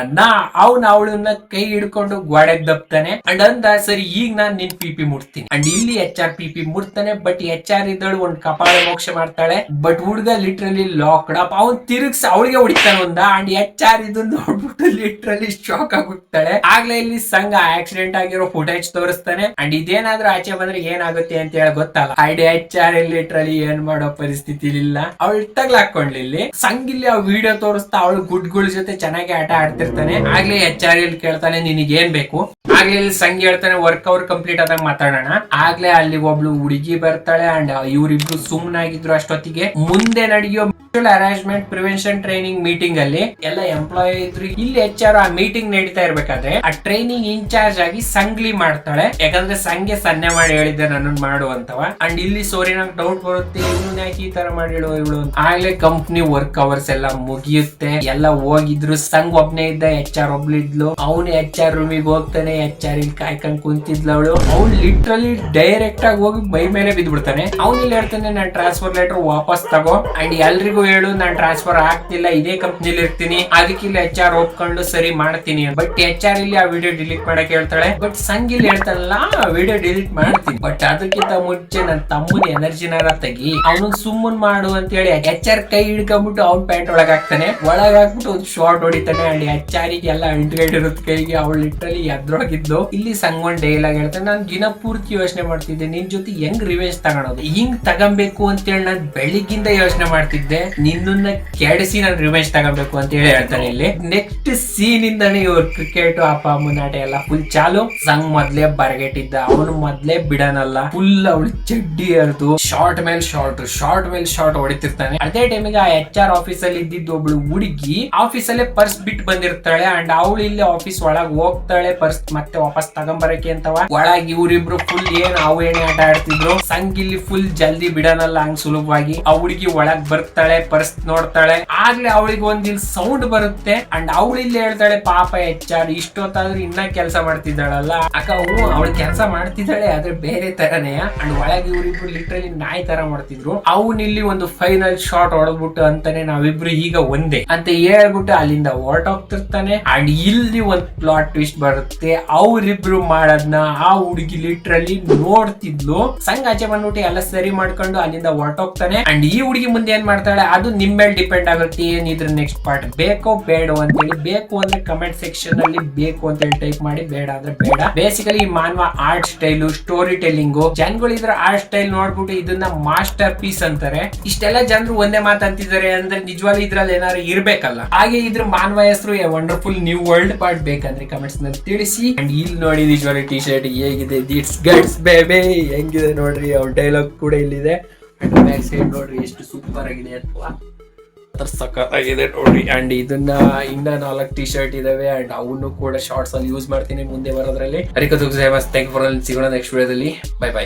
ಅವಳನ್ನ ಕೈ ಹಿಡ್ಕೊಂಡು ಗೋಡೆಗ್ ದಬ್ತಾನೆ. ಅಂಡ್ ಅಂದ ಸರಿ ಈಗ ನಾನ್ ನಿನ್ PP ಮುಟ್ತೀನಿ. ಅಂಡ್ ಇಲ್ಲಿ HR PP ಮುಟ್ತಾನೆ. ಬಟ್ HR ಇದ್ದಳು ಒಂದ್ ಕಪಾಳ ಮೋಕ್ಷ ಮಾಡ್ತಾಳೆ. ಬಟ್ ಹುಡ್ಗ ಲಿಟ್ರಲಿ ಲಾಕ್ಡ್ ಅಪ್. ಅವ್ನ್ ತಿರುಗ್ಸಿ ಅವಳಿಗೆ ಹೊಡಿತಾನೆ ಒಂದ. ಅಂಡ್ HR ಇದನ್ನ ನೋಡ್ಬಿಟ್ಟು ಲಿಟ್ರಲಿ ಶಾಕ್ ಆಗ್ಬಿಡ್ತಾಳೆ. ಆಗ್ಲೇ ಇಲ್ಲಿ ಸಂಘ ಆಕ್ಸಿಡೆಂಟ್ ಆಗಿರೋ ಫುಟೇಜ್ ತೋರಿಸ್ತಾನೆ. ಅಂಡ್ ಇದೇನಾದ್ರೂ ಆಚೆ ಬಂದ್ರೆ ಏನಾಗುತ್ತೆ ಅಂತ ಹೇಳಿ ಗೊತ್ತಲ್ಲ. ಅಂಡ್ HR ಲಿಟ್ರಲಿ ಏನ್ ಮಾಡೋ ಪರಿಸ್ಥಿತಿ ಇಲ್ಲ. ಅವಳು ತಗ್ಲಾಕೊಂಡ್ಲಿ. ಇಲ್ಲಿ ಸಂಗಿಲ್ಲಿ ಆ ವಿಡಿಯೋ ತೋರಿಸ್ತಾ ಅವಳು ಗುಡ್ಗಳ ಜೊತೆ ಚೆನ್ನಾಗಿ ಆಟ ಆಡ್ತಿರ್ತಾನೆ. ಆಗ್ಲೇ HR ಇಲ್ಲಿ ಕೇಳ್ತಾನೆ ನಿನಗೆ ಏನ್ ಬೇಕು. ಆಗ್ಲೇ ಇಲ್ಲಿ ಸಂಗಿ ಹೇಳ್ತಾನೆ ವರ್ಕ್ ಅವ್ರು ಕಂಪ್ಲೀಟ್ ಆದಾಗ ಮಾತಾಡೋಣ. ಆಗ್ಲೇ ಅಲ್ಲಿ ಒಬ್ಳು ಹುಡುಗಿ ಬರ್ತಾಳೆ. ಅಂಡ್ ಇವ್ರಿಬ್ರು ಸುಮ್ನಾಗಿದ್ರು ಅಷ್ಟೊತ್ತಿಗೆ. ಮುಂದೆ ನಡೆಯೋ ಅರೇಂಜ್ಮೆಂಟ್ ಪ್ರಿವೆನ್ಷನ್ ಟ್ರೈನಿಂಗ್ ಮೀಟಿಂಗ್ ಅಲ್ಲಿ ಎಲ್ಲ ಎಂಪ್ಲಾಯಿ ಇದ್ರು. ಇಲ್ಲಿ HR ಆ ಮೀಟಿಂಗ್ ನಡೀತಾ ಇರ್ಬೇಕಾದ್ರೆ ಆ ಟ್ರೈನಿಂಗ್ ಇನ್ಚಾರ್ಜ್ ಆಗಿ ಸಂಗ್ಲಿ ಮಾಡ್ತಾಳೆ. ಯಾಕಂದ್ರೆ ಸಂಗೆ ಸನ್ನೆ ಮಾಡಿ ಹೇಳಿದ್ದೆ ನನ್ನ ಮಾಡು ಅಂತವ. ಅಂಡ್ ಇಲ್ಲಿ ಸೋರಿನಾಗ ಡೌಟ್ ಬರುತ್ತೆ, ಇವನು ಯಾಕೆ ಈ ತರ ಮಾಡಿ ಹೇಳು ಇವಳು. ಆಗ್ಲೇ ಕಂಪ್ನಿ ವರ್ಕ್ ಅವರ್ಸ್ ಎಲ್ಲ ಮುಗಿಯುತ್ತೆ. ಎಲ್ಲ ಹೋಗಿದ್ರು. ಸಂಘ ಒಬ್ನೇ ಇದ್ದ, HR ಒಬ್ಳಿದ್ಲು. ಅವನು HR ರೂಮಿಗೆ ಹೋಗ್ತಾನೆ. HR ಇಲ್ಲಿ ಕಾಯ್ಕೊಂಡ್ ಕುಂತಿದ್ಲು ಅವಳು. ಅವ್ನು ಲಿಟ್ರಲಿ ಡೈರೆಕ್ಟ್ ಆಗಿ ಹೋಗಿ ಮೈ ಮೇಲೆ ಬಿದ್ಬಿಡ್ತಾನೆ. ಅವ್ನು ಇಲ್ಲಿ ಹೇಳ್ತಾನೆ ನಾನ್ ಟ್ರಾನ್ಸ್ಫರ್ ಲೆಟರ್ ವಾಪಸ್ ತಗೋ. ಅಂಡ್ ಎಲ್ರಿಗೂ ಹೇಳು ನಾನ್ ಟ್ರಾನ್ಸ್ಫರ್ ಆಗ್ತಿಲ್ಲ, ಇದೇ ಕಂಪ್ನಿಲಿ ಇರ್ತೀನಿ. ಅದಕ್ಕೆ ಇಲ್ಲಿ HR ಒಪ್ಕೊಂಡು ಸರಿ ಮಾಡ್ತೀನಿ. ಬಟ್ HR ಇಲ್ಲಿ ಆ ವಿಡಿಯೋ ಡಿಲೀಟ್ ಮಾಡಕ್ ಹೇಳ್ತಾಳೆ. ಬಟ್ ಸಂಘ ಇಲ್ಲಿ ಹೇಳ್ತಾನಲ್ಲ ವಿಡಿಯೋ ಡಿಲೀಟ್ ಮಾಡ್ತೀನಿ, ಬಟ್ ಅದಕ್ಕಿಂತ ಮುಂಚೆ ನನ್ನ ತಮ್ಮನ ಎನರ್ಜಿನಾರ ತೆಗಿ, ಅವನು ಸುಮ್ಮನ್ ಮಾಡು ಅಂತ ಹೇಳಿ HR ಕೈ ಹಿಡ್ಕೊಂಡ್ಬಿಟ್ಟು ಅವ್ನ್ ಪ್ಯಾಂಟ್ ಒಳಗ್ ಹಾಕ್ತಾನೆ. ಒಳಗ್ ಹಾಕ್ಬಿಟ್ಟು ಒಂದು ಶಾರ್ಟ್ ಹೊಡಿತಾನೆ. ಅಂಡ್ HR ಎಲ್ಲ ಅಂಟ್ಕೊಂಡಿರುತ್ತೆ ಕೈಗೆ. ಅವಳು ಲಿಟ್ರಲಿ ಎದ್ರೋಗಿದ್ಲು. ಇಲ್ಲಿ ಸಂಘ ಒಂದ್ ಡೈಲಾಗ್ ಹೇಳ್ತಾನೆ, ನಾನು ದಿನ ಪೂರ್ತಿ ಯೋಚನೆ ಮಾಡ್ತಿದ್ದೆ ನಿನ್ ಜೊತೆ ಹೆಂಗ್ ರಿವೆಂಜ್ ತಗೊಳೋದು, ಹಿಂಗ್ ತಗೊಬೇಕು ಅಂತ ಹೇಳಿ ನಾನು ಬೆಳಿಗ್ಗಿಂದ ಯೋಚನೆ ಮಾಡ್ತಿದ್ದೆ. ನಿನ್ನ ಕೆಡಿಸಿ ನಾನು ರಿವೆಂಜ್ ತಗೋಬೇಕು ಅಂತ ಹೇಳಿ ಹೇಳ್ತಾನೆ. ಇಲ್ಲಿ ನೆಕ್ಸ್ಟ್ ಸೀನ್ ಇಂದಾನೆ ಇವ್ರ ಕ್ರಿಕೆಟ್ ಅಪ್ಪ ಅಮ್ಮನ ಆಟ ಎಲ್ಲ ಫುಲ್ ಚಾಲು. ಸಂಘ ಮೊದ್ಲೇ ಬರಗೆಟ್ಟಿದ್ದ, ಅವನು ಮೊದ್ಲೇ ಬಿಡನಲ್ಲ. ಫುಲ್ ಅವಳು ಚಡ್ಡಿ ಹರಿದು ಶಾರ್ಟ್ ಮೇಲೆ ಶಾರ್ಟ್ ಹೊಡಿತಿರ್ತಾನೆ. ಅದೇ ಟೈಮಿಗೆ ಆ HR ಆಫೀಸ್ ಅಲ್ಲಿ ಇದ್ದಿದ್ದು ಒಬ್ಳು ಹುಡುಗಿ ಆಫೀಸ್ ಅಲ್ಲೇ ಪರ್ಸ್ ಬಿಟ್ಟು ಬಂದಿರ್ತಾಳೆ. ಅಂಡ್ ಅವಳು ಇಲ್ಲಿ ಆಫೀಸ್ ಒಳಗ್ ಹೋಗ್ತಾಳೆ ಪರ್ಸ್ ಮತ್ತೆ ವಾಪಸ್ ತಗೊಂಬರಕ್ಕೆ ಅಂತವ. ಒಳಗ್ ಇವ್ರಿಬ್ರು ಫುಲ್ ಅವು ಎಣ್ಣೆ ಆಟ ಆಡ್ತಿದ್ರು. ಸಂಘ ಇಲ್ಲಿ ಫುಲ್ ಜಲ್ದಿ ಬಿಡನಲ್ಲ ಹಂಗ್ ಸುಲಭವಾಗಿ. ಆ ಹುಡುಗಿ ಒಳಗ್ ಬರ್ತಾಳೆ, ಪರ್ಸ್ ನೋಡ್ತಾಳೆ. ಆಗ್ಲೇ ಅವಳಿಗೆ ಒಂದ್ ಇಲ್ಲಿ ಸೌಂಡ್ ಬರುತ್ತೆ. ಅಂಡ್ ಅವಳು ಇಲ್ಲಿ ಹೇಳ್ತಾಳೆ ಪಾಪ HR ಇಷ್ಟೊತ್ತಾದ್ರೂ ಇನ್ನ ಕೆಲಸ ಮಾಡ್ತಿದ್ದಾಳಲ್ಲ ಅಕ್ಕ. ಅವಳು ಕೆಲಸ ಮಾಡ್ತಿದ್ದಾಳೆ ಆದ್ರೆ ಬೇರೆ ತರನೇ. ಅಂಡ್ ಒಳಗೆ ಇವ್ರಿಬ್ರು ಲಿಟ್ರಲಿ ನಾಯಿ ತರ ಮಾಡ್ತಿದ್ರು. ಅವನ್ ಇಲ್ಲಿ ಒಂದು ಫೈನಲ್ ಶಾಟ್ ಹೊಡೆದ್ಬಿಟ್ಟು ಅಂತಾನೆ ನಾವಿಬ್ರು ಈಗ ಒಂದೇ ಅಂತ ಹೇಳ್ಬಿಟ್ಟು ಅಲ್ಲಿಂದ ಹೊರಟೋಗ್ತಿರ್ತಾನೆ. ಅಂಡ್ ಇಲ್ಲಿ ಒಂದ್ ಪ್ಲಾಟ್ ಟ್ವಿಸ್ಟ್ ಬರುತ್ತೆ. ಅವ್ರಿಬ್ರು ಮಾಡೋದ್ನ ಆ ಹುಡುಗಿ ಲಿಟ್ರಲಿ ನೋಡ್ತಿದ್ಲು. ಸಂಘ ಆಚೆ ಬಂದ್ಬಿಟ್ಟು ಎಲ್ಲ ಸರಿ ಮಾಡ್ಕೊಂಡು ಅಲ್ಲಿಂದ ಹೊರಟೋಗ್ತಾನೆ. ಅಂಡ್ ಈ ಹುಡುಗಿ ಮುಂದೆ ಏನ್ ಮಾಡ್ತಾಳೆ ಅದು ನಿಮ್ ಮೇಲೆ ಡಿಪೆಂಡ್ ಆಗುತ್ತೆ. ಏನಿದ್ರ ನೆಕ್ಸ್ಟ್ ಪಾರ್ಟ್ ಬೇಕೋ ಬೇಡ ಅಂತೇಳಿ. ಬೇಕು ಅಂದ್ರೆ ಕಮೆಂಟ್ ಸೆಕ್ಷನ್ ಅಲ್ಲಿ ಬೇಕು ಅಂತ ಹೇಳಿ ಟೈಪ್ ಮಾಡಿ, ಬೇಡ ಅಂದ್ರೆ ಬೇಡ. ಬೇಸಿಕಲಿ ಈ ಮಾನವ ಆರ್ಟ್ ಸ್ಟೈಲು, ಸ್ಟೋರಿ ಟೆಲ್ಲಿಂಗು, ಜನಗಳು ಇದ್ರ ಆರ್ಟ್ ಸ್ಟೈಲ್ ನೋಡ್ಬಿಟ್ಟು ಇದನ್ನ ಮಾಸ್ಟರ್ ಪೀಸ್ ಅಂತಾರೆ. ಇಷ್ಟೆಲ್ಲ ಜನರು ಒಂದೇ ಮಾತಂತಿದ್ದಾರೆ ಅಂದ್ರೆ ನಿಜವಾಗ್ಲೂ ಇದ್ರಲ್ಲಿ ಏನಾದ್ರು ಇರ್ಬೇಕಲ್ಲ. ಹಾಗೆ ಇದ್ರ ಮಾನವ ಹೆಸರು ವಂಡರ್ಫುಲ್ ನ್ಯೂ ವರ್ಲ್ಡ್ ಪಾರ್ಟ್ ಬೇಕಂದ್ರೆ ಕಮೆಂಟ್ಸ್ ನಲ್ಲಿ ತಿಳಿಸಿ. ಅಂಡ್ ಇಲ್ಲಿ ನೋಡಿ ನಿಜವಾಗ್ಲೂ ಟಿ ಶರ್ಟ್ ಹೇಗಿದೆ, ದಿಟ್ಸ್ ಗಟ್ಸ್ ಬೇಬಿ ಹೆಂಗಿದೆ ನೋಡ್ರಿ. ಅವ್ರ ಡೈಲಾಗ್ ಕೂಡ ಇಲ್ಲಿದೆ. ಅಂಡ್ ಬ್ಯಾಕ್ ಸೈಡ್ ನೋಡ್ರಿ ಎಷ್ಟು ಸೂಪರ್ ಆಗಿದೆ ಅಥವಾ ಸಖತ್ತಾಗಿದೆ ನೋಡ್ರಿ. ಅಂಡ್ ಇದನ್ನ ಇನ್ನ 4 ಟಿ ಶರ್ಟ್ ಇದಾವೆ. ಅಂಡ್ ಅವನು ಕೂಡ ಶಾರ್ಟ್ಸ್ ಅಲ್ಲಿ ಯೂಸ್ ಮಾಡ್ತೀನಿ ಮುಂದೆ ಬರೋದ್ರಲ್ಲಿ. ಥ್ಯಾಂಕ್ ಯು ಫಾರ್ ಸಿಗೋಣ ನೆಕ್ಸ್ಟ್ ವಿಡಿಯೋದಲ್ಲಿ. ಬೈ.